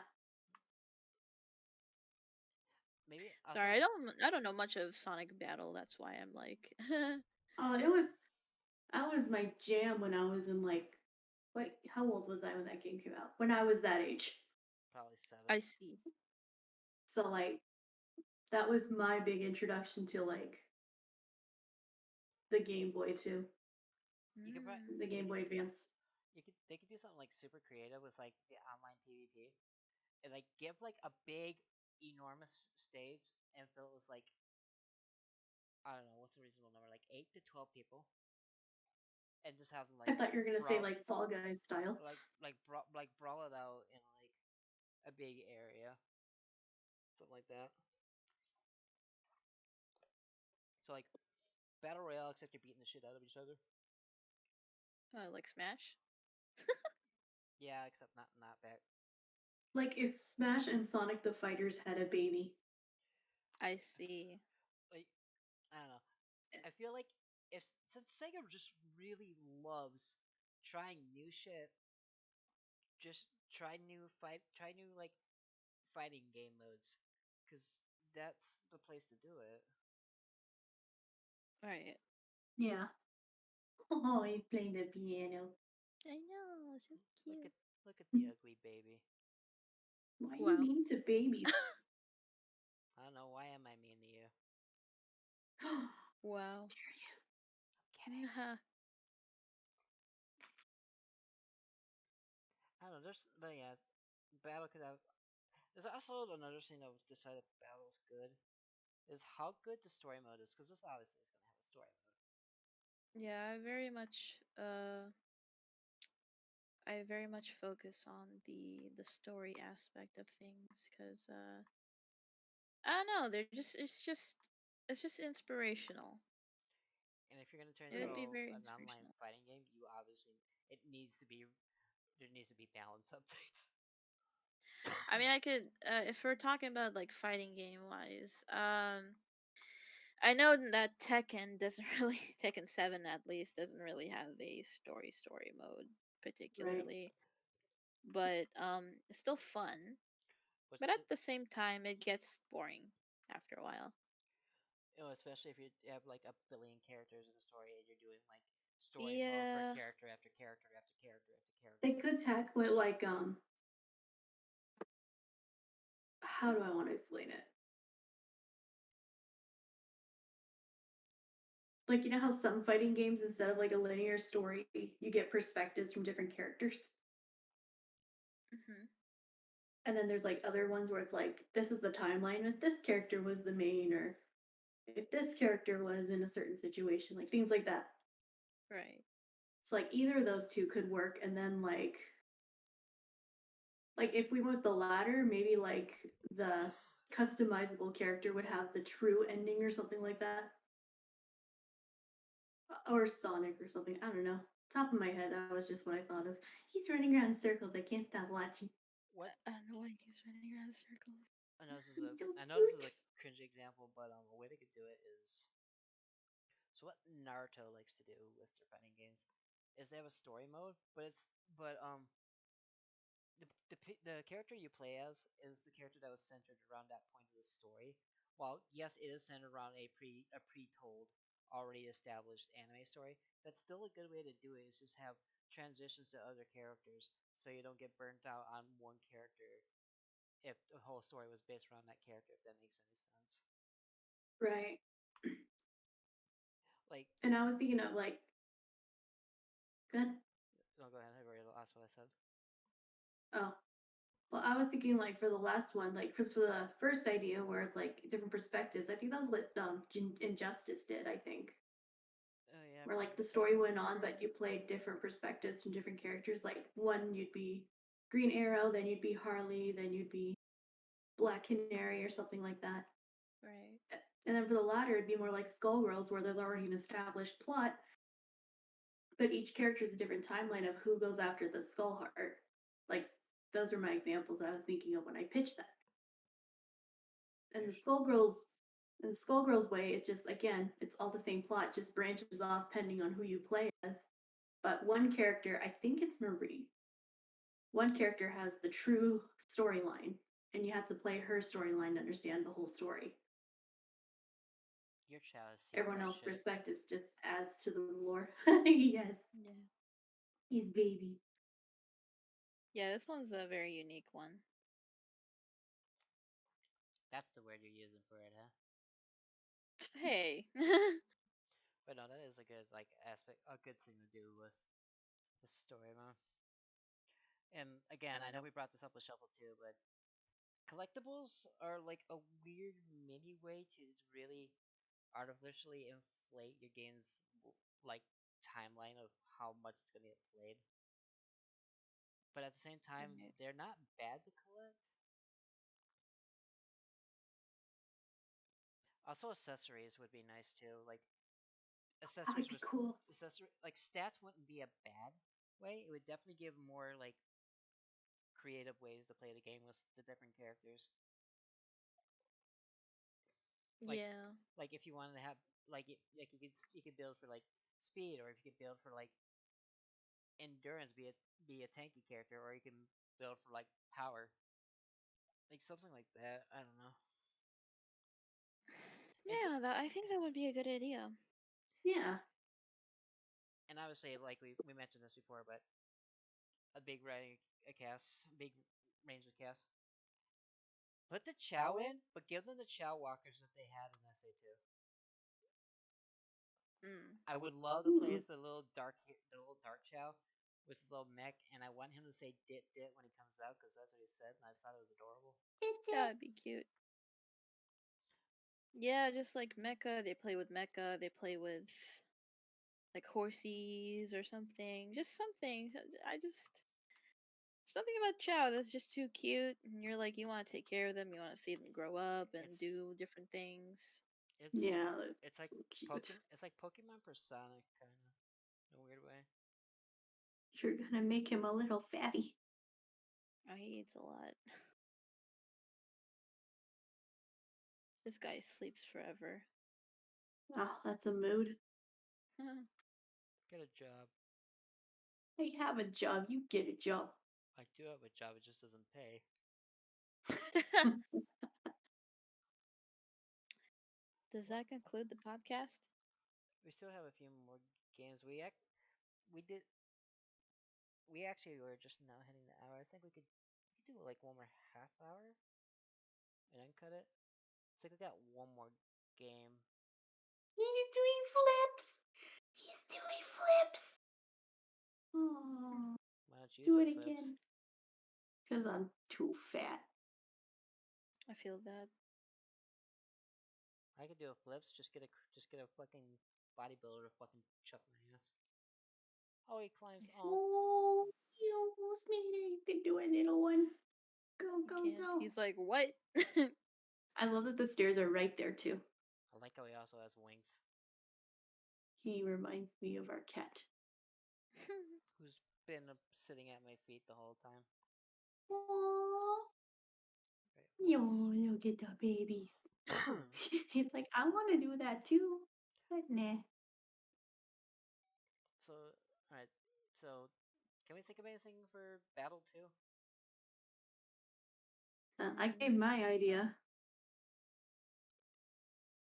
maybe I was Sorry, thinking I don't know much of Sonic Battle. That's why I'm like, It was that was my jam when I was in like what how old was I when that game came out? When I was that age. probably 7. I see. So like that was my big introduction to like the Game Boy too. You could Mm. The Game Boy Advance. they could do something like super creative with like the online PvP and like give like a big enormous stage and fill it with like, I don't know what's a reasonable number, like 8 to 12 people, and just have them I like thought you were gonna say brawl, like Fall Guys style. like brawl it out in like a big area, something like that. So like battle royale, except you're beating the shit out of each other. Like Smash. Yeah, except not back. Like if Smash and Sonic the Fighters had a baby. I see. Like, I don't know. I feel like if since Sega just really loves trying new shit, just try new like fighting game modes, because that's the place to do it. Right. Yeah. Oh, he's playing the piano. I know, so Look cute. at look at the ugly baby. Why are you Wow. mean to babies? I don't know, why am I mean to you? Wow. I'm kidding. Haha. I don't know. But yeah, battle could have. There's also another thing that was decided battle's good is how good the story mode is, because this obviously is gonna have a story mode. Yeah, I very much focus on the story aspect of things because I don't know, they're just it's just inspirational. And if you're gonna turn It into would be very an online inspirational. fighting game, you obviously it needs to be there needs to be balanced updates. I mean, I could if we're talking about like fighting game wise, I know that Tekken doesn't really Tekken 7 at least doesn't really have a story mode Right. particularly, but it's still fun. Which But at the same time it gets boring after a while. you know, especially if you have like a billion characters in a story and you're doing like story mode for Yeah. character after character after character after They character. could tackle it like how do I want to explain it? Like you know how some fighting games instead of like a linear story, you get perspectives from different characters. Mhm. And then there's like other ones where it's like this is the timeline if this character was the main or if this character was in a certain situation, like things like that. Right. It's like either of those two could work and then like if we went with the latter, maybe like the customizable character would have the true ending or something like that. Or Sonic or something. I don't know. Top of my head, that was just what I thought of. He's running around in circles. I can't stop watching. What I don't know why he's running around in circles. He's so I know this is cute. a cringy example, but a way they could do it is so what Naruto likes to do with their fighting games is they have a story mode, but the character you play as is the character that was centered around that point of the story. While yes, it is centered around a pre-told, already established anime story, that's still a good way to do it. Is just have transitions to other characters, so you don't get burnt out on one character if the whole story was based around that character. If that makes any sense. Right. Like, And I was thinking of like, good. no, go ahead. I already lost what I said. Oh, well, I was thinking like for the last one, like for the first idea where it's like different perspectives. I think that was what Injustice did. I think Oh yeah, where from like the the story went on, but you played different perspectives from different characters. Like one, you'd be Green Arrow, then you'd be Harley, then you'd be Black Canary or something like that. Right. And then for the latter, it'd be more like Skullgirls, where there's already an established plot, but each character is a different timeline of who goes after the Skull Heart. Like those are my examples I was thinking of when I pitched that. And your in the Skullgirls way, it just again, it's all the same plot, just branches off depending on who you play as. But one character, I think it's Marie. One character has the true storyline, and you have to play her storyline to understand the whole story. your child is super Everyone fresh else's shit. perspectives just adds to the lore. Yes, Yeah. he's baby. Yeah, this one's a very unique one. That's the word you're using for it, huh? Hey. But no, that is a good like aspect, a good thing to do with the story mode. And again, I know we brought this up with Shuffle too, but collectibles are like a weird mini way to really artificially inflate your game's like timeline of how much it's gonna get played. But at the same time, Right. they're not bad to collect. Also, accessories would be nice too. Like That would accessories be was cool. accessory like stats wouldn't be a bad way. It would definitely give more like creative ways to play the game with the different characters. Like Yeah. like if you wanted to have like you could build for like speed, or if you could build for like endurance, be a tanky character, or you can build for like power, like something like that. I don't know. It's Yeah, that I think that would be a good idea. Yeah. and obviously like we mentioned this before, but a big range a cast, big range of cast. Put the Chow in, but give them the Chow walkers that they had in SA2. Mm. I would love to play Hmm. as the little dark Chow with his little mech, and I want him to say "dit dit" when he comes out because that's what he said, and I thought it was adorable. That would be cute. Yeah, just like Mecha, they play with Mecha, they play with like horsies or something. Just something. I just something about Chow that's just too cute, and you're like you want to take care of them, you want to see them grow up and It's do different things. it's Yeah, it's that's like so cute. It's like Pokemon for Sonic, kind of in a weird way. You're gonna make him a little fatty. Oh, he eats a lot. This guy sleeps forever. Oh, that's a mood. Get a job. I have a job. You get a job. I do have a job. It just doesn't pay. Does Well, that conclude the podcast? we still have a few more games. We did we actually were just now hitting the hour. I think we could do like one more half hour and then cut it. It's like we got one more game. He's doing flips. He's doing flips. Oh, Why don't you do do it flips? again. Because I'm too fat. I feel that. I could do a flips. Just get a fucking bodybuilder to fucking chuck my ass. Oh, he climbs. I see. Oh, Oh, you almost made it. You can do it, little one. Go, You go, can't. go. He's like, what? I love that the stairs are right there, too. I like how he also has wings. He reminds me of our cat. Who's been sitting at my feet the whole time. Aww. Right, Yo, what's look at the babies. He's like, I want to do that too. But nah. so? All right. So, can we think of anything for battle two? I gave Mm, my idea.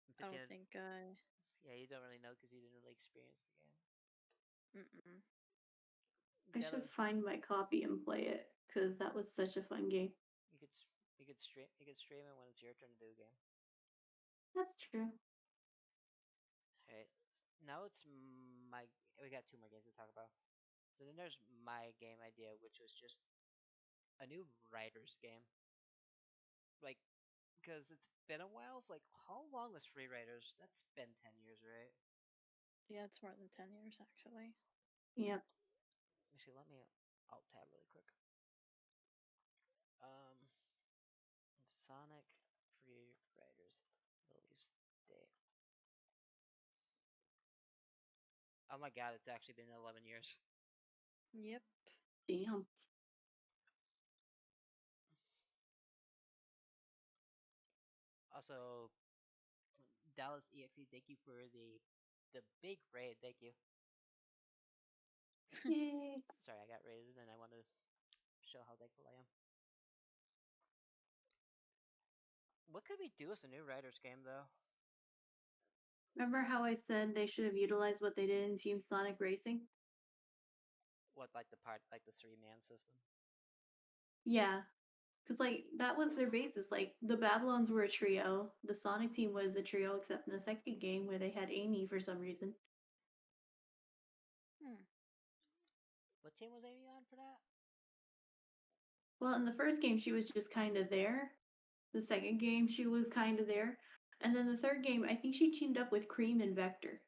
I But don't think yeah, you don't really know because you didn't really experience the game. Mm-mm. I The other, should find my copy and play it because that was such a fun game. you could stream it when it's your turn to do a game. That's true. All right. Now it's my. We got two more games to talk about. So then there's my game idea, which was just a new writers game. Like, because it's been a while. It's like, how long was Free Riders? That's been 10 years, right? Yeah, it's more than 10 years, actually. Yep. Actually, let me alt tab really quick. Um, Sonic Free Riders release date. Oh my god, it's actually been 11 years. Yep. Damn. Also, Dallas EXE, thank you for the big raid. Thank you. Yay. Sorry, I got raided and I want to show how thankful I am. What could we do as a new writers game though? Remember how I said they should have utilized what they did in Team Sonic Racing? What like the 3-man system? Yeah. Because, like, that was their basis. Like, the Babylons were a trio. The Sonic team was a trio, except in the second game where they had Amy for some reason. Hmm. What team was Amy on for that? Well, in the first game, she was just kind of there. The second game, she was kind of there. And then the third game, I think she teamed up with Cream and Vector,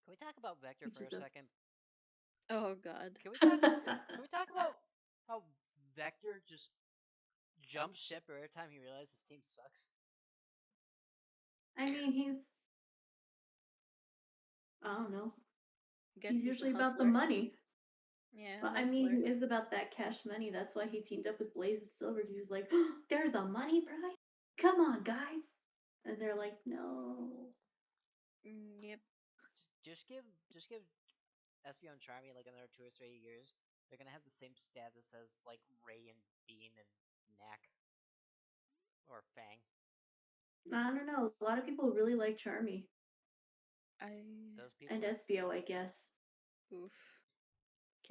Can we talk about Vector which for a is a. second? Oh, God. Can we talk about how Vector just jumps ship every time he realizes his team sucks? I mean, he's. I don't know. I guess He's he's a usually about the hustler. money. Yeah, But I mean, hustler. he is about that cash money. That's why he teamed up with Blaze and Silver. He was like, oh, there's a money prize? Come on, guys. And they're like, no. Yep. Just give SBO and Charmy like another 2 or 3 years. They're gonna have the same status as like Ray and Bean and Knack or Fang. I don't know. A lot of people really like Charmy I. Those people and are. SBO, I guess. Oof.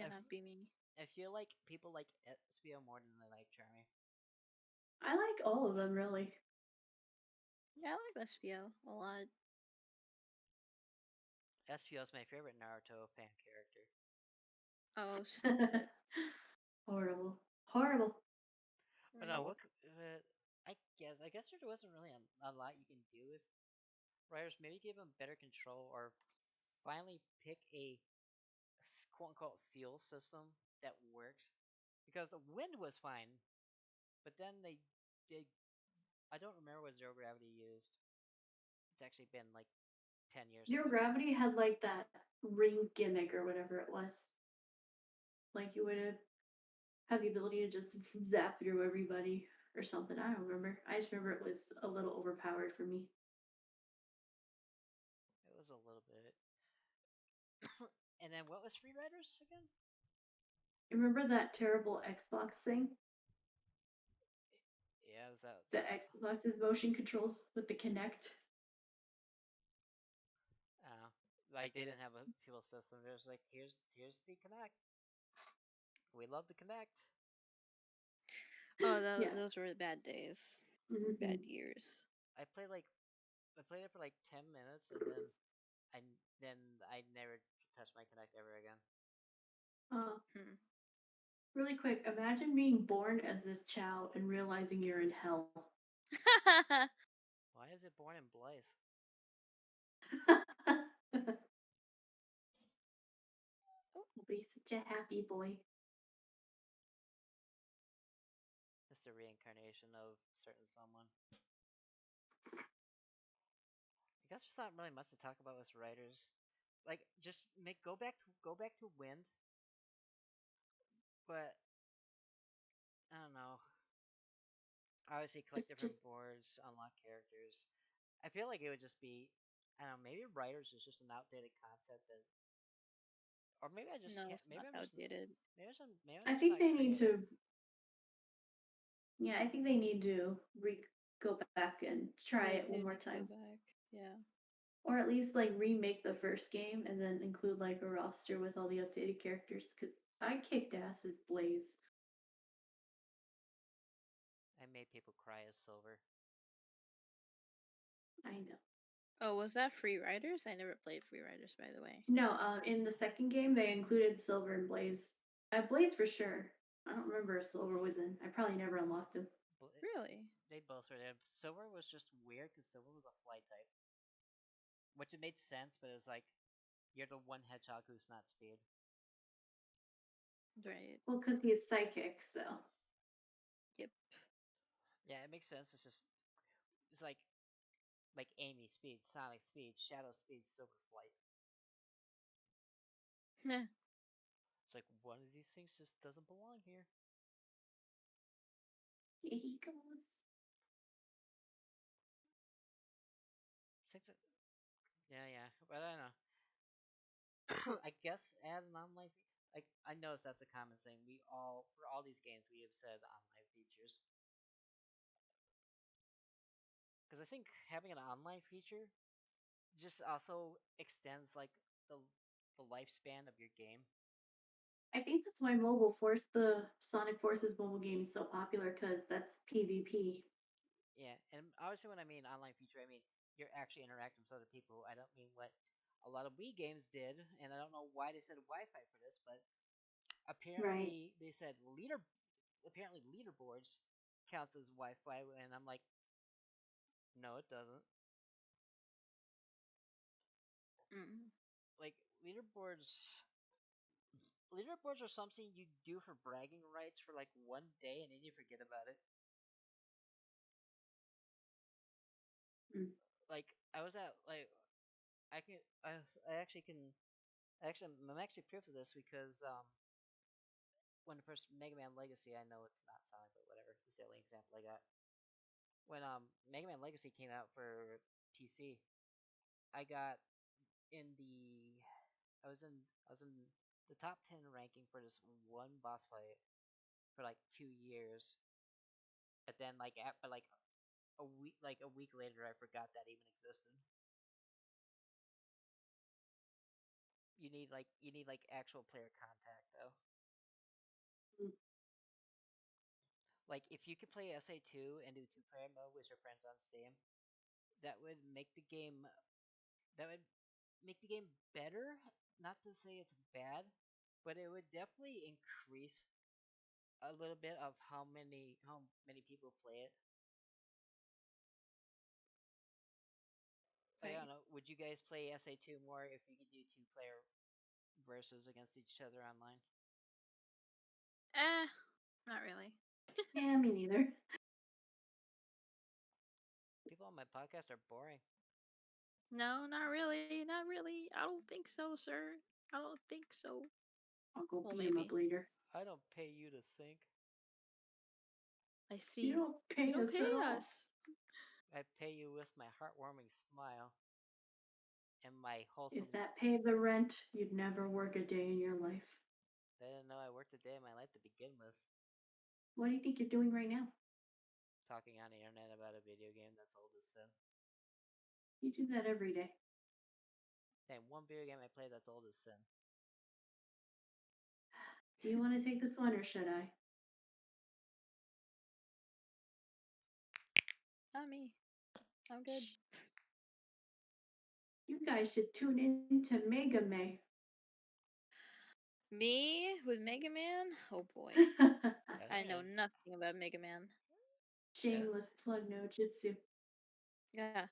I, f- Cannot be me. I feel like people like SBO more than they like Charmy. I like all of them, really. Yeah, I like SVO a lot. SBO is my favorite Naruto fan character. Oh, stop it. Horrible. Horrible. But no, Right. I guess there wasn't really a lot you can do with writers. Maybe give them better control or finally pick a quote unquote fuel system that works. Because the wind was fine, but then they I don't remember what zero gravity used. It's actually been like 10 years Zero ago. Gravity had like that ring gimmick or whatever it was. Like you would have the ability to just zap through everybody. or something. I don't remember. I just remember it was a little overpowered for me. It was a little bit. And then what was Free Riders again? Remember that terrible Xbox thing? Yeah, was that The Xbox's motion controls with the Kinect? uh, like they didn't have a fuel system. There's like here's the Connect. We love the Connect. Oh, Yeah. those were bad days, Hmm. bad years. I played like I played it for like 10 minutes, and I then I never touched my Connect ever again. Uh, Hmm. really quick, imagine being born as this Chow and realizing you're in hell. Why is it born in Blythe? Will be such a happy boy. It's the reincarnation of certain someone. I guess there's not really much to talk about with writers. Like just make go back to Wind, but I don't know. Obviously, collect Just different boards, unlock characters. I feel like it would just be, I don't know, maybe writers is just an outdated concept that, or maybe I just No, can't. it's not outdated. Maybe I'm I just think not they need creative. to. Yeah, I think they need to go back and try They it do one more need to go time, back. Yeah. or at least like remake the first game and then include like a roster with all the updated characters. Because I kicked ass as Blaze. I made people cry as Silver. I know. Oh, was that Free Riders? I never played Free Riders, by the way. No, in the second game they included Silver and Blaze. Blaze for sure. I don't remember if Silver was in. I probably never unlocked him. Really? They both were there. Silver was just weird because Silver was a flight type, which it made sense, but it was like you're the one hedgehog who's not speed. Right. Well, because he's psychic, so Yep. Yeah, it makes sense. It's like Amy speed, Sonic speed, Shadow speed, Silver flight. It's like one of these things just doesn't belong here. here he goes. It's like yeah, yeah, but I don't know. I guess add an online. Like I noticed that's a common thing. We all for all these games we have said online features because I think having an online feature just also extends like the the lifespan of your game. I think that's why mobile force the Sonic Forces mobile game is so popular because that's PvP. Yeah, and obviously when I mean online feature, I mean you're actually interacting with other people. I don't mean what a lot of Wii games did, and I don't know why they said Wi-Fi for this, but Right. apparently they said apparently leaderboards counts as Wi-Fi, and I'm like, no, it doesn't. Mm. Like leaderboards are something you do for bragging rights for like one day, and then you forget about it. Mm. Like I was at like I can I actually can I'm actually proof of this because when the first Mega Man Legacy, I know it's not Sonic, but whatever, it's the only example I got. When Mega Man Legacy came out for PC, I got in the I was in the top 10 ranking for this one boss fight for like 2 years. But then but like a week later, I forgot that even existed. You need like actual player contact though. Mm. Like if you could play SA2 and do two-player mode with your friends on Steam, that would make the game that would make the game better. Not to say it's bad, but it would definitely increase a little bit of how many people play it. Like I Right. don't know, would you guys play SA2 more if you could do two-player versus against each other online? Not really. Yeah, me neither. People on my podcast are boring. No, not really. Not really. I don't think so, sir. I don't think so. I'll go Well, beat him up maybe. later. I don't pay you to think. I You see. don't You pay don't us at pay all. us. I pay you with my heartwarming smile and my wholesome. If that paid the rent, you'd never work a day in your life. They didn't know I worked a day in my life to begin with. What do you think you're doing right now? Talking on the internet about a video game that's old as sin. You do that every day. Name one video game I played that's old as sin. Do you want to take this one or should I? Not me. I'm good. You guys should tune in to Mega May. Me with Mega Man? Oh boy. I know Alright. nothing about Mega Man. Shameless plug no jutsu. Yeah.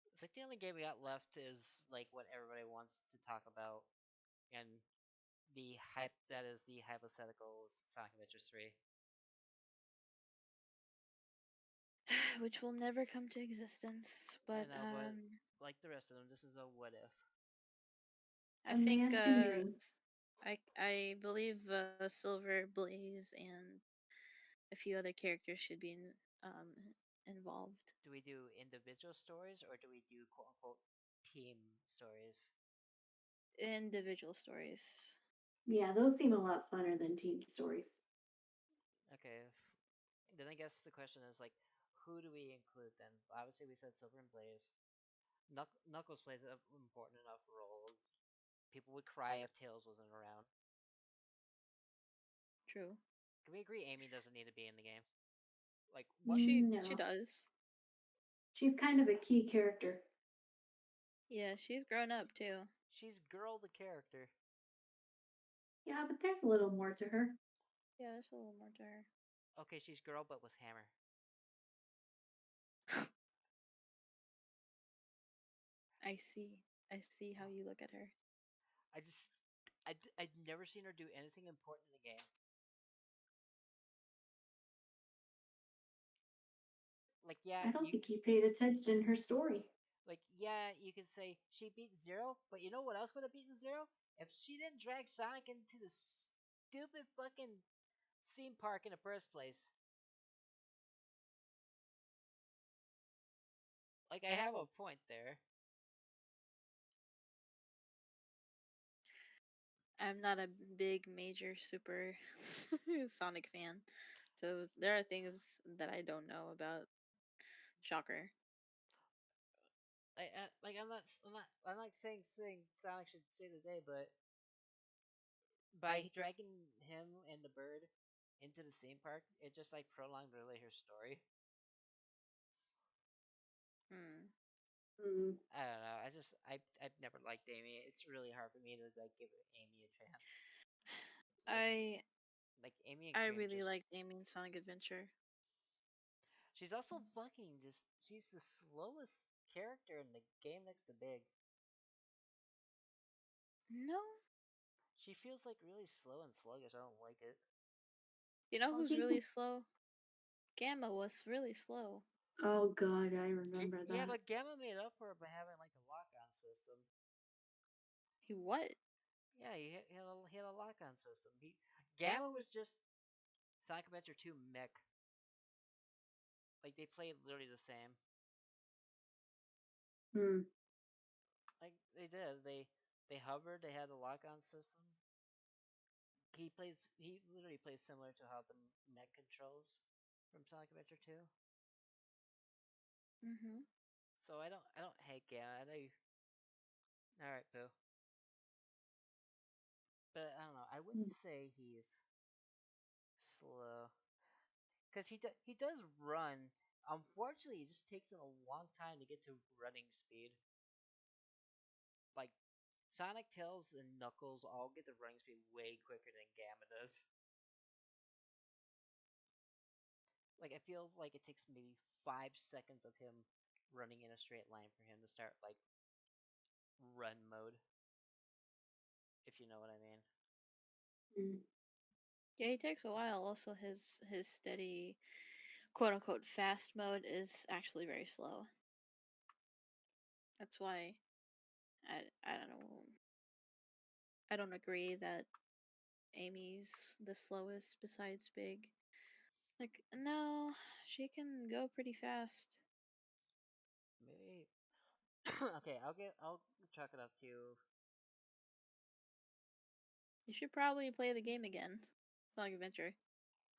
It's like the only game we got left is like what everybody wants to talk about, and the hype that is the hypothetical Sonic Adventure 3. Which will never come to existence. I But know, but like the rest of them, this is a what if. I A think man can dream. I believe Silver Blaze and a few other characters should be um involved. Do we do individual stories or do we do quote unquote team stories? Individual stories. Yeah, those seem a lot funner than team stories. Okay, then I guess the question is like, who do we include then? Obviously, we said Silver and Blaze. Knuckles plays an important enough role. People would cry if Tails wasn't around. True. Can we agree Amy doesn't need to be in the game? Like what? She No. does. She's kind of a key character. Yeah, she's grown up too. She's girl the character. Yeah, but there's a little more to her. Yeah, there's a little more to her. Okay, she's girl but with hammer. I see. I see how you look at her. I just I'd never seen her do anything important in the game. Like yeah, I don't you think he paid attention in her story. like yeah, you could say she beat Zero, but you know what else would have beaten Zero? If she didn't drag Sonic into the stupid fucking theme park in the first place. Like I have a point there. I'm not a big major super Sonic fan. So there are things that I don't know about. Shocker. Like I'm not saying Sonic should save the day, but by dragging him and the bird into the theme park, it just like prolonged really her story. Hmm. Hmm. I don't know. I've never liked Amy. It's really hard for me to like give Amy a chance. Like I like Amy and I Cream really just like naming Sonic Adventure. she's also fucking just she's the slowest character in the game next to Big. No, She feels like really slow and sluggish. I don't like it. you know Well, who's really slow? Gamma was really slow. Oh god, I remember Yeah, that. but Gamma made up for it by having like a lock-on system. He what? Yeah, he had a lock-on system. Gamma was just Sonic Adventure 2 mech. Like they played literally the same. Hmm. Like they did. They hovered. They had a lock-on system. He plays. He literally plays similar to how the mech controls from Sonic Adventure 2. Mm-hmm. So I don't hate Gamma. I know. All right, Boo. But I don't know. I Hmm. wouldn't say he's slow because he does run. Unfortunately, it just takes him a long time to get to running speed. Like Sonic, Tails, and Knuckles all get the running speed way quicker than Gamma does. Like I feel like it takes maybe 5 seconds of him running in a straight line for him to start like run mode, if you know what I mean. Hmm. Yeah, he takes a while. Also, his steady, quote unquote, fast mode is actually very slow. That's why I don't know. I don't agree that Amy's the slowest besides Big. Like, no, she can go pretty fast. Maybe. Okay, I'll chalk it up to. You should probably play the game again. Sonic Adventure.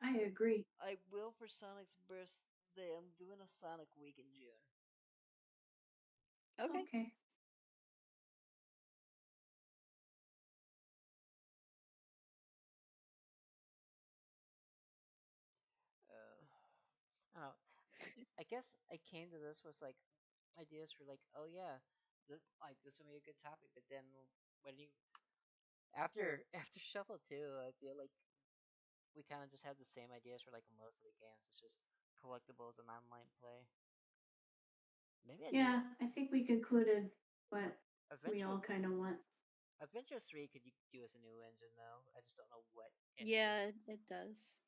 I agree. I will for Sonic's birthday. I'm doing a Sonic week in June. Okay. Okay. I don't know. I guess I came to this with like ideas for like, oh yeah, this would be a good topic. But then when you after Shuffle 2, I feel like we kind of just had the same ideas for like most of the games. It's just collectibles and online play. Maybe a new Yeah, I think we concluded what we Adventure all kind of want. Adventure 3 could you do as a new engine though. I just don't know what engine. Yeah, it does.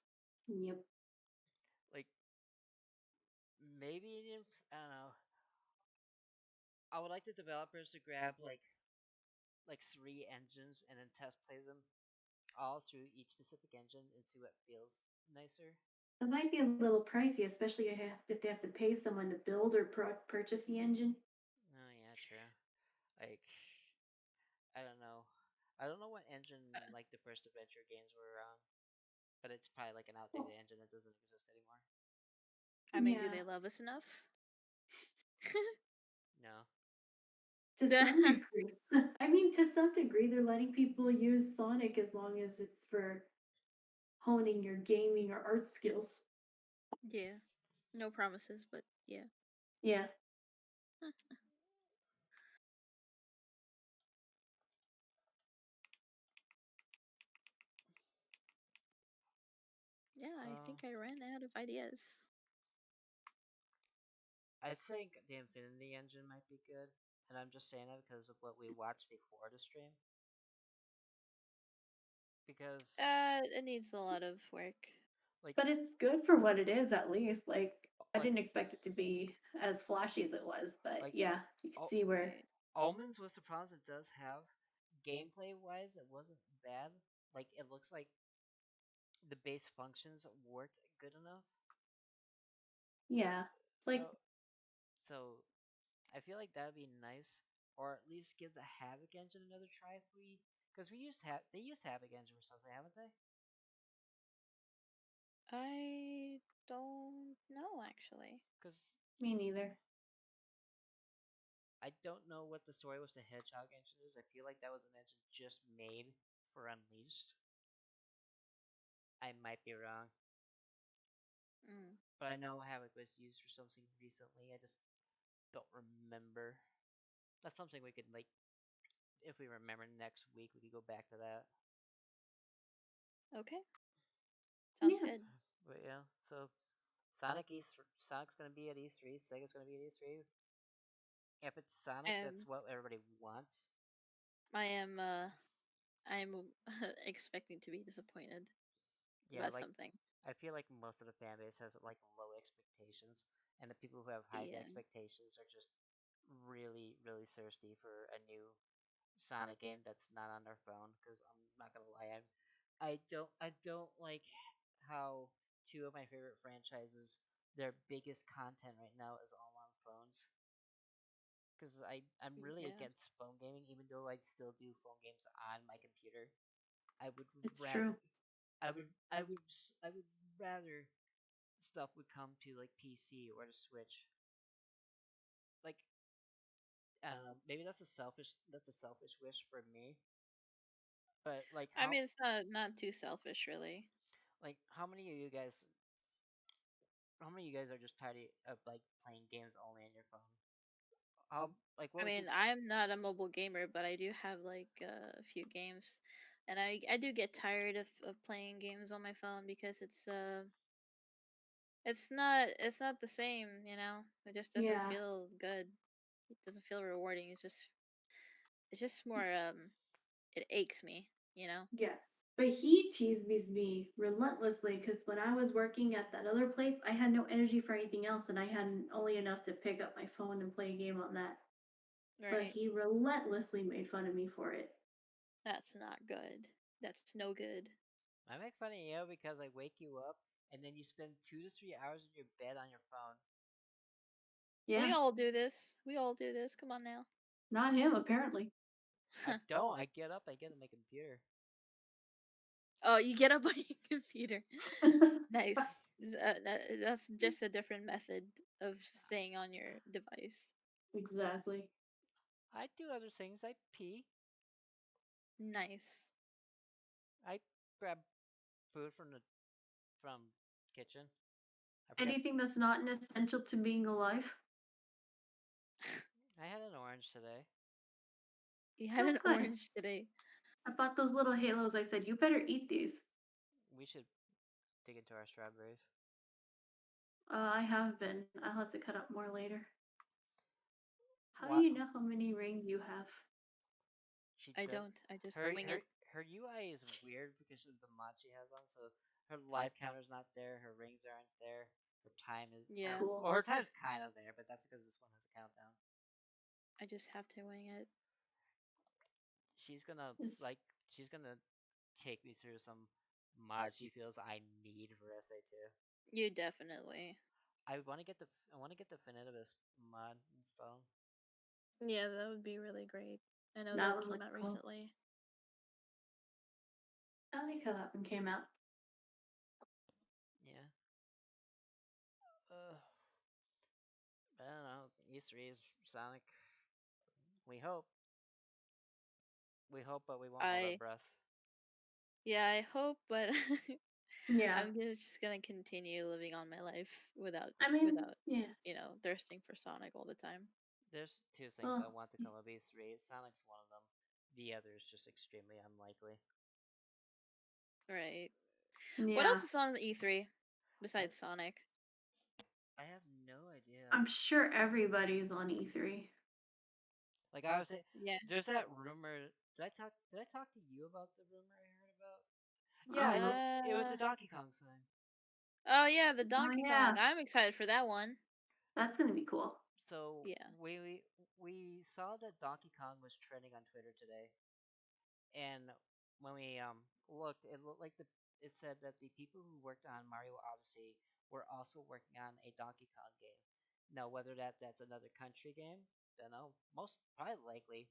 Yep. Like maybe I don't know. I would like the developers to grab like three engines and then test play them all through each specific engine and see what feels nicer. It might be a little pricey, especially if they have to pay someone to build or purchase the engine. Oh yeah, true. Like I don't know. I don't know what engine like the first adventure games were on, but it's probably like an outdated Well, engine that doesn't exist anymore. I mean, do yeah, they love us enough? No. to some degree. I mean, to some degree, they're letting people use Sonic as long as it's for honing your gaming or art skills. Yeah. No promises, but yeah. Yeah. Yeah, I Well, think I ran out of ideas. I think the Infinity engine might be good, and I'm just saying that because of what we watched before the stream. Because It needs a lot of work. like But it's good for what it is, at least. Like, I like didn't expect it to be as flashy as it was, but like yeah, you can oh, see where, Right. Omens was the problems it does have. Gameplay wise, it wasn't bad. Like it looks like the base functions worked good enough. yeah. Like, So so I feel like that'd be nice, or at least give the Havoc engine another try if we, because they used Havoc engine or something, haven't they? I don't know actually. Because me neither. I don't know what the story with the Hedgehog engine is. I feel like that was an engine just made for Unleashed. I might be wrong, Mm. but I know Havoc was used for something recently. I just don't remember. That's something we could like, if we remember next week, we could go back to that. Okay. Sounds Yeah. good. But yeah, so Sonic's gonna be at E3. Sega's gonna be at E3. If it's Sonic, that's Um, what everybody wants. I am I am expecting to be disappointed Yeah, about like something. I feel like most of the fan base has like low expectations, and the people who have high Yeah. expectations are just really, really thirsty for a new Sonic game that's not on their phone. Because I'm not gonna lie, I don't like how two of my favorite franchises, their biggest content right now is all on phones. Because I'm really Yeah. against phone gaming, even though I still do phone games on my computer. I would It's true. rather I would rather stuff would come to like PC or the Switch. Like I don't know, maybe that's a selfish wish for me. But I mean, it's not too selfish, really. how many of you guys are just tired of like playing games only on your phone? How like what I would you mean, I'm not a mobile gamer, but I do have like a few games, and I do get tired of playing games on my phone because it's not the same, you know. It just doesn't Yeah. feel good. It doesn't feel rewarding. It's just more it aches me, you know. Yeah. But he teases me relentlessly because when I was working at that other place, I had no energy for anything else and I had only enough to pick up my phone and play a game on that. But Right? he relentlessly made fun of me for it. That's not good. That's no good. I make fun of you because I wake you up and then you spend 2 to 3 hours in your bed on your phone. We Yeah, all do this. We all do this. Come on now. not him apparently. I don't. I get up. I get on my computer. Oh, you get up on your computer. Nice. That's just a different method of staying on your device. Exactly. I do other things. I pee. Nice. I grab food from kitchen. I forgot. Anything that's not an essential to being alive. I had an orange today. You had Oh, an good. orange today. I bought those little halos. I said, you better eat these. We should dig into our strawberries. I have been. I'll have to cut up more later. How do What? you know how many rings you have? She I does. don't. I just Her wing her it. her UI is weird because of the mod she has on. So her life counter's not there. Her rings aren't there. Her time is Yeah. Cool. well, her time's kind of there, but that's because this one has a countdown. I just have to wing it. She's gonna It's, like she's gonna take me through some mods she feels I need for SA2. You definitely. I want to get the Definitivist mod installed. Yeah, that would be really great. I know that that one came looks out cool. recently. I like how that one came out. Yeah. Uh, I don't know. E3 is Sonic. We hope. We hope, but we won't hold our I breath. Yeah, I hope, but Yeah. just gonna continue living on my life without I mean, without yeah. thirsting for Sonic all the time. There's two things Well, I want to come of E3. Sonic's one of them. The other is just extremely unlikely. Right. What yeah. else is on the E3 I besides Sonic? I have no idea. I'm sure everybody's on E3. Like I was saying, Yeah. there's that rumor. Did I talk to you about the rumor I heard about? Yeah, Uh, it was the Uh Donkey Kong sign. oh yeah, the oh, Donkey yeah. Kong. I'm excited for that one. That's going to be cool. So Yeah. we saw that Donkey Kong was trending on Twitter today, and when we looked, it looked like the it said that the people who worked on Mario Odyssey were also working on a Donkey Kong game. Now, whether that's another country game, don't know. Most probably likely.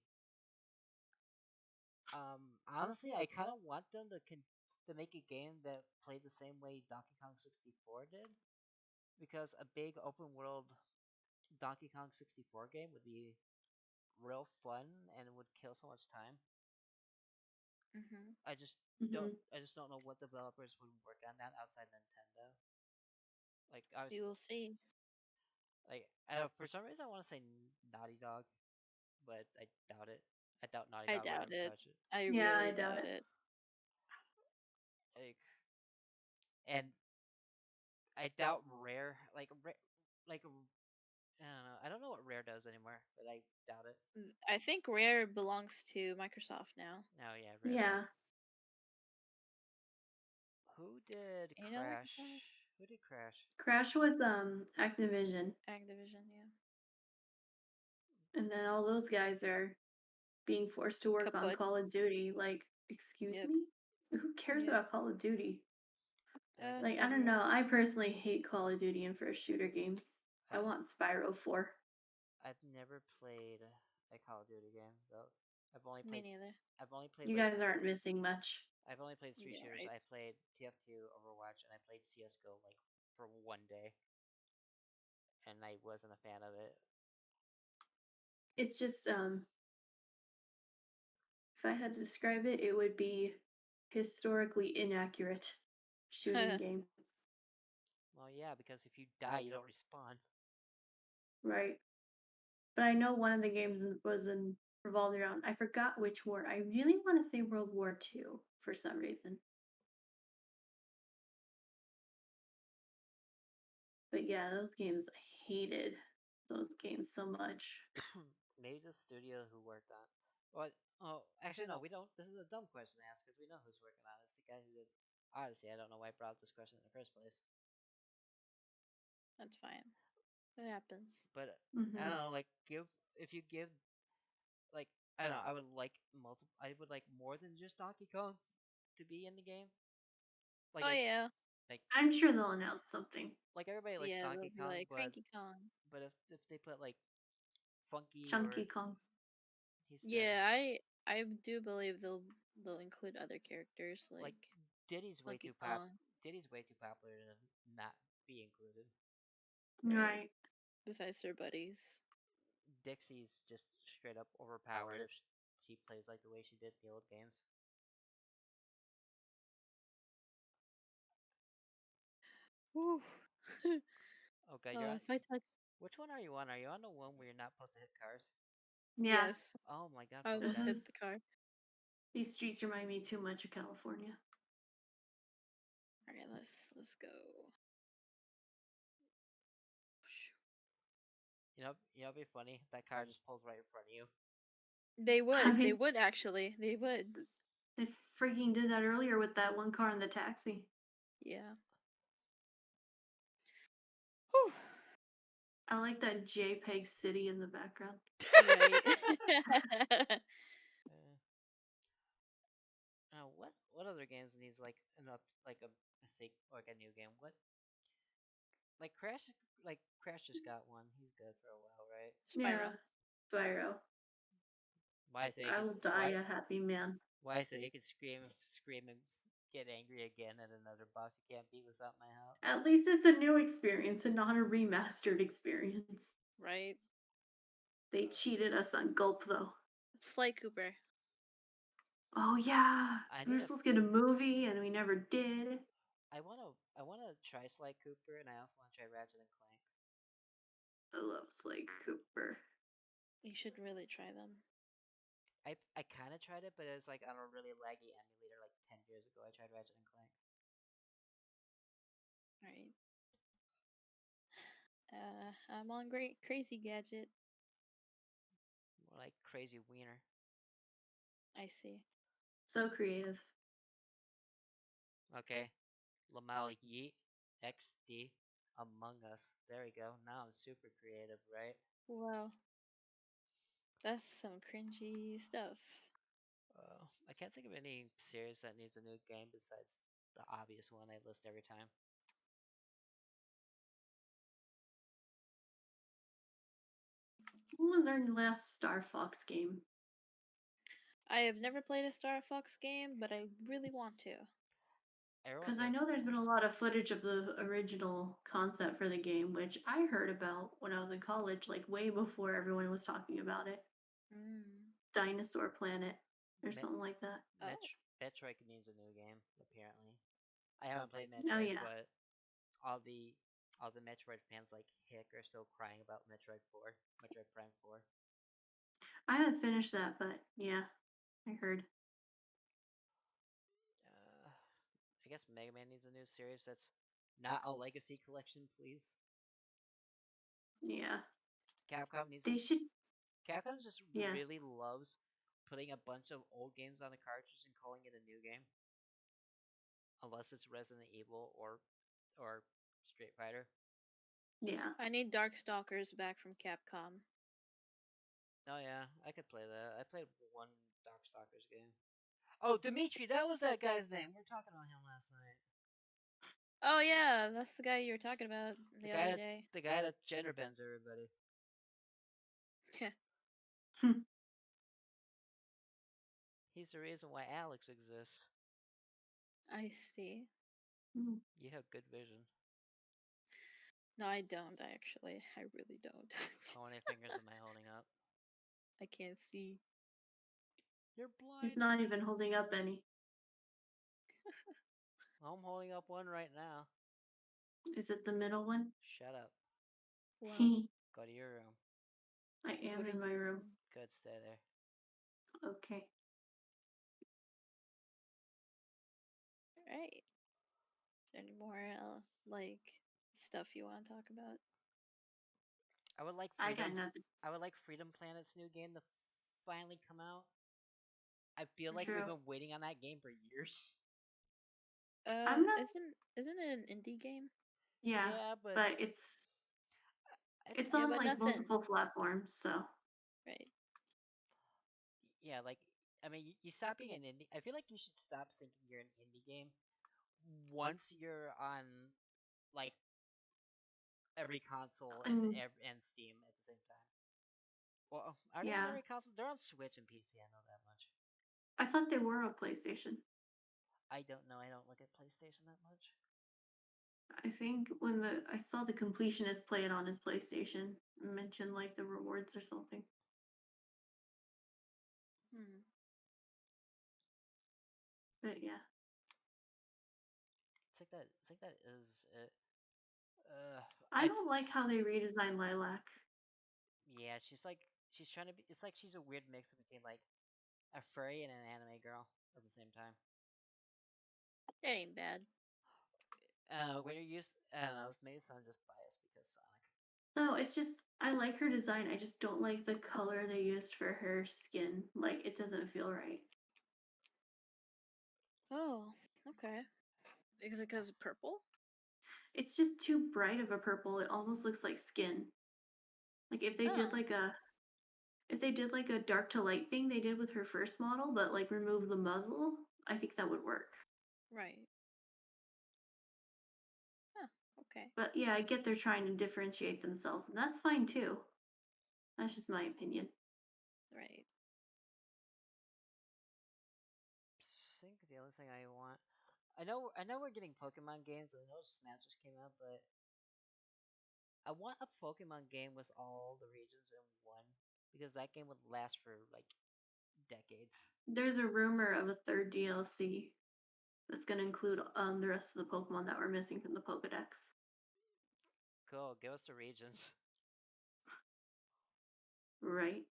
Honestly, I kind of want them to make a game that played the same way Donkey Kong 64 did, because a big open world Donkey Kong 64 game would be real fun and would kill so much time. Mhm. I just don't Hmm. I just don't know what developers would work on that outside Nintendo. Like I was We will see. I don't, for some reason I want to say Naughty Dog, but I doubt it. I doubt Naughty I Dog would doubt ever it. touch it. I Yeah, I really doubt doubt it. it. Like and I doubt Rare like I don't know. I don't know what Rare does anymore, but I doubt it. I think Rare belongs to Microsoft now. No, yeah, Rare does. Yeah. Who did You know Crash? Microsoft? Who did Crash? Crash was Activision. Activision, yeah. And then all those guys are being forced to work on Kaput. Call of Duty. Like, excuse Yep. me? Who cares Yep. about Call of Duty? Then again, Like, I don't know. I 2 years. personally hate Call of Duty and first shooter games. I I've want Spyro 4. I've never played a Call of Duty game though. I've only Me played neither. I've only played You like guys aren't missing much. I've only played three Yeah, shooters. right. I played TF2, Overwatch, and I played CS:GO like for one day, and I wasn't a fan of it. It's just, if I had to describe it, it would be historically inaccurate shooting game. Well, yeah, because if you die, you don't respawn. Right. But I know one of the games was in revolved around. I forgot which war. I really want to say World War II for some reason. But yeah, those games I hated those games so much. Maybe the studio who worked on. Well, oh, actually no, we don't. This is a dumb question to ask because we know who's working on it. It's the guy who did Odyssey. I don't know why I brought up this question in the first place. That's fine. It happens. But I Hmm. don't know, like give if you give like I don't know, I would like multiple. I would like more than just Donkey Kong to be in the game. Like Oh yeah. Like I'm sure they'll announce something. everybody likes Yeah, they'll Donkey be Kong, like Cranky Kong. but if they put like Funky Chunky or Kong. he's still Yeah, I do believe they'll include other characters like like Diddy's way Funky too Kong, Diddy's way too popular to not be included. right? Right. Besides their buddies. Dixie's just straight up overpowered if she plays like the way she did in the old games. Whew. Okay, Oh, if I touch, which one are you on? Are you on the one where you're not supposed to hit cars? Yeah. yes, Oh my god, I for almost real? hit the car. These streets remind me too much of California. All right, let's go. It'd be funny. That car just pulls right in front of you. They I would, they mean, would actually, they would. they freaking did that earlier with that one car in the taxi. Yeah. Whew. I like that JPEG city in the background. Right. What other games needs like like a new game? What like Crash just got one. He's good for a while, right? Yeah. Spyro. Spyro. Why so you I can will die a happy man. why so you can scream and get angry again at another boss you can't beat without my help? At least it's a new experience and not a remastered experience. Right. They cheated us on Gulp though. Sly Cooper. Oh yeah. I We need were a supposed to get a movie and we never did. I wanna try Sly Cooper and I also wanna try Ratchet and Clank. I love Sly Cooper. You should really try them. I kind of tried it, but it was like on a really laggy emulator like 10 years ago. I tried Ratchet and Clank. Right. I'm on Great Crazy Gadget. More like Crazy Wiener. I see. So creative. Okay, lmao yeet XD Among Us. There we go. Now I'm super creative, right? Wow. That's some cringy stuff. I can't think of any series that needs a new game besides the obvious one I list every time. What was our last Star Fox game? I have never played a Star Fox game, but I really want to. Because I know there's been a lot of footage of the original concept for the game, which I heard about when I was in college, like way before everyone was talking about it. Mm. Dinosaur Planet or Me- something like that. Oh. Metroid needs a new game apparently. I haven't played Oh Metroid, yeah. but all the Metroid fans like Hick are still crying about Metroid 4, Metroid Prime 4. I haven't finished that, but yeah, I heard. I guess Mega Man needs a new series that's not a legacy collection, please. Yeah. Capcom needs They a should. Capcom just Yeah. really loves putting a bunch of old games on a cartridge and calling it a new game, unless it's Resident Evil or Street Fighter. Yeah. I need Darkstalkers back from Capcom. Oh yeah, I could play that. I played one Darkstalkers game. Oh, Dimitri, that was that guy's name. We were talking about him last night. Oh yeah, that's the guy you were talking about the other day. The guy that gender bends everybody. He's the reason why Alex exists. I see. You have good vision. No, I don't actually. I really don't. How many fingers am I holding up? I can't see. You're He's blind. not even holding up any. I'm holding up one right now. Is it the middle one? Shut up. Well, Go to your room. I am in my room. Good, stay there. Okay. Right. Is there any more like stuff you want to talk about? I would like I Freedom. got nothing. I would like Freedom Planet's new game to finally come out. I feel like we've True. been waiting on that game for years. I'm not. Isn't it an indie game? Yeah, but but it's Yeah, on but like nothing. multiple platforms, so Right. yeah, like I mean, you stop being an indie. I feel like you should stop thinking you're an indie game once you're on like every console And and Steam at the same time. Well, are they on yeah, every console? They're on Switch and PC. I know that much. I thought they were on PlayStation. I don't know. I don't look at PlayStation that much. I think when I saw the completionist play it on his PlayStation, mention like the rewards or something. Hmm. But yeah, It's like that is it. I don't like how they redesigned Lilac. Yeah, she's trying to be. It's like she's a weird mix between like a furry and an anime girl at the same time. That ain't bad. When you're used, I don't know. Maybe I'm just biased because Sonic. No, it's just I like her design. I just don't like the color they used for her skin. Like it doesn't feel right. Oh, okay. Is it because of purple? It's just too bright of a purple. It almost looks like skin. Like Oh, if they did like a dark to light thing they did with her first model, but like remove the muzzle, I think that would work. right. Huh. Okay. But yeah, I get they're trying to differentiate themselves, and that's fine too. That's just my opinion. Right. I think the only thing I want. I know we're getting Pokemon games. I know Smash just came out, but I want a Pokemon game with all the regions in one because that game would last for like decades. There's a rumor of a third DLC that's going to include the rest of the Pokemon that were missing from the Pokedex. Cool, give us the regions, Right?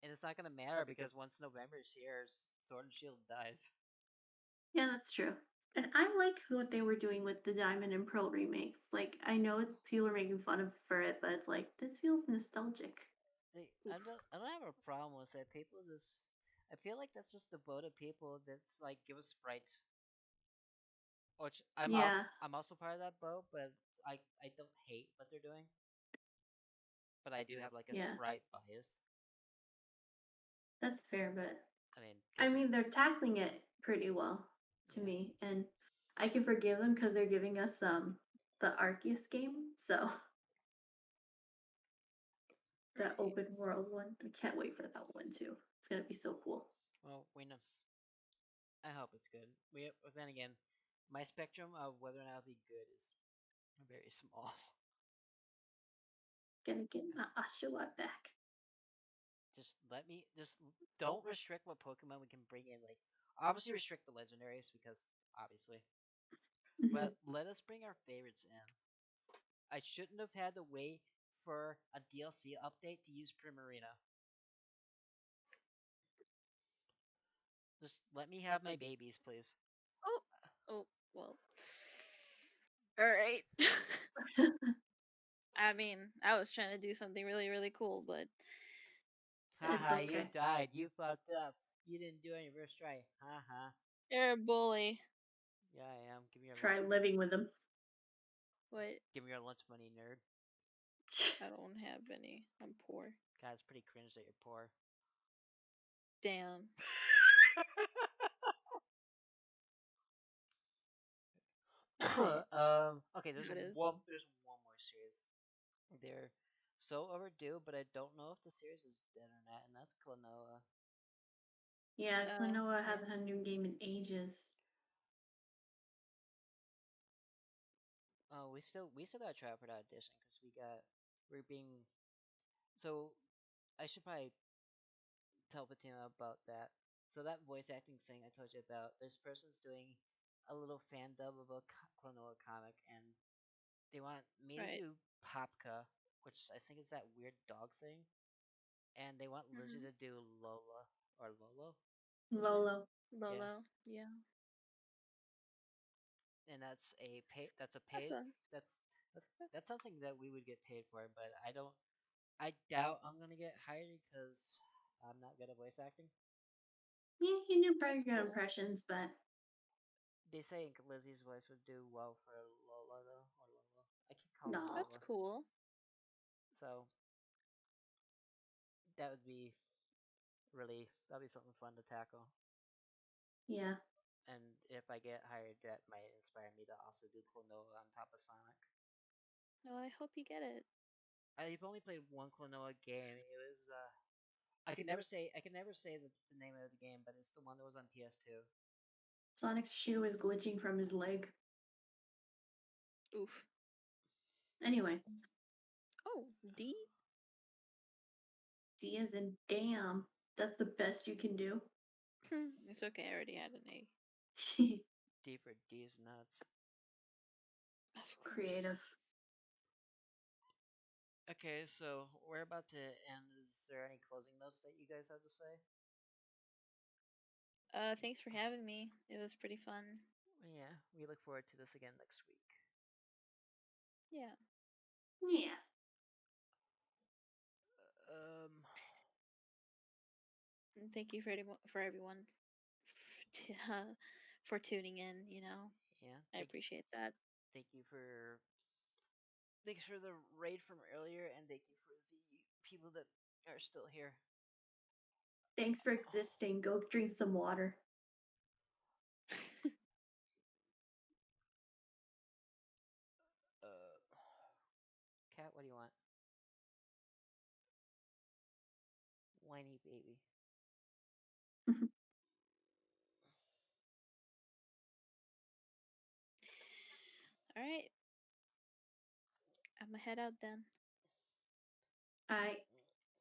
and it's not gonna matter because once November's here, Sword and Shield dies. Yeah, that's true. And I like what they were doing with the Diamond and Pearl remakes. Like, I know people are making fun of for it, but it's like this feels nostalgic. Like, Oof. I don't have a problem with it. People just I feel like that's just the vote of people that's like give us sprites. Which Yeah, I'm also part of that boat, but I don't hate what they're doing. But I do have like a yeah, sprite bias. that's fair. But I mean, I gives a mean, they're tackling it pretty well to yeah. me, and I can forgive them because they're giving us the Arceus game, so that Right. open world one. I can't wait for that one too. It's gonna be so cool. Well, we know. I hope it's good. We then again, my spectrum of whether or not it'll be good is very small. Gonna get my Oshawott back. Just don't restrict what Pokemon we can bring in. Like obviously restrict the legendaries because obviously, Mhm. but let us bring our favorites in. I shouldn't have had to wait for a DLC update to use Primarina. Just let me have my babies, please. Oh. Oh. Well. All right. I mean, I was trying to do something really, really cool, but It's Haha, you okay. died. You fucked up. You didn't do any first try. Haha. you're a bully. Yeah, I am. Try living with them. What? Give me your lunch money, nerd. I don't have any. I'm poor. God, it's pretty cringe that you're poor. Damn. Okay. Okay, There it is. there's one more series. They're so overdue, but I don't know if the series is dead or not, and that's Klonoa. Yeah, Klonoa Okay. hasn't had a new game in ages. Oh, we still gotta try out for that audition because we're being so. I should probably tell Fatima about that. So that voice acting thing I told you about, this person's doing a little fan dub of a Klonoa comic, and they want me to Right. do Popka, which I think is that weird dog thing, and they want Lizzie Mm. to do Lola or Lolo. Is her name? Lolo. Yeah, Lolo. Yeah. and that's a That's paid a. that's something that we would get paid for, but I doubt I'm gonna get hired because I'm not good at voice acting. Yeah, he knew pretty That's good cool. impressions, but They say Lizzie's voice would do well for Lola though, or Lola. I keep calling her no. That's Lola. cool. So that would be that'd be something fun to tackle. Yeah. and if I get hired, that might inspire me to also do Klonoa on top of Sonic. Oh, I hope you get it. I've only played one Klonoa game. It was I can never say the name of the game, but it's the one that was on PS2. Sonic's shoe is glitching from his leg. Oof. Anyway, Oh, D? D is in damn. That's the best you can do. It's okay, I already had an A. D for D's nuts. Of course. Creative. Okay, so we're about to end. Is there any closing notes that you guys have to say? Thanks for having me. It was pretty fun. Yeah, we look forward to this again next week. Yeah. Yeah. Um, And thank you for everyone for tuning in, you know. yeah. I appreciate that. Thank you for thanks for the raid from earlier, and thank you for the people that are still here. Thanks for existing. Go drink some water. Cat, what do you want? Whiny baby. All right. I'm gonna head out then. I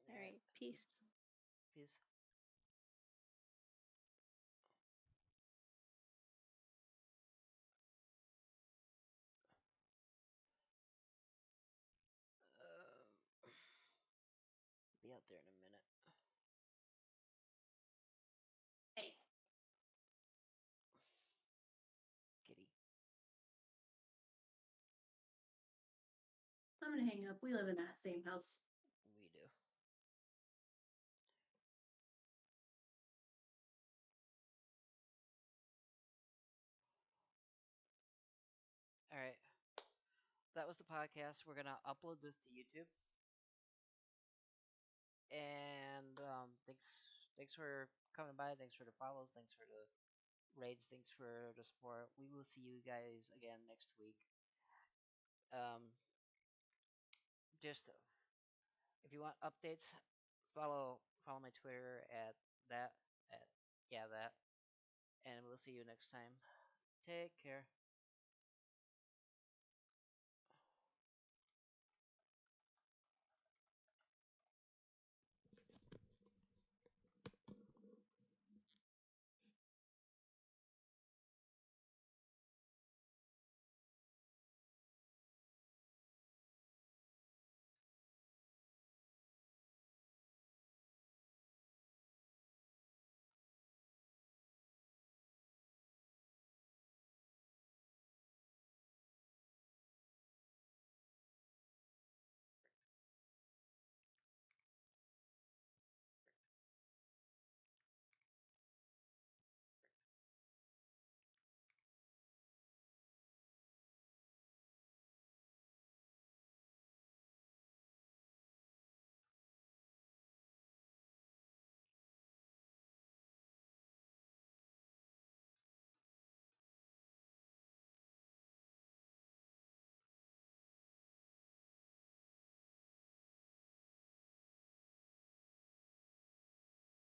All right. Peace. Peace. Be out there in a minute. Hey. Kitty. I'm gonna hang up. We live in that same house. We do. All right. That was the podcast. We're gonna upload this to YouTube. And thanks for coming by. Thanks for the follows. Thanks for the raids. Thanks for the support. We will see you guys again next week. Um, just if you want updates, follow my Twitter at that at yeah that, and we'll see you next time. Take care.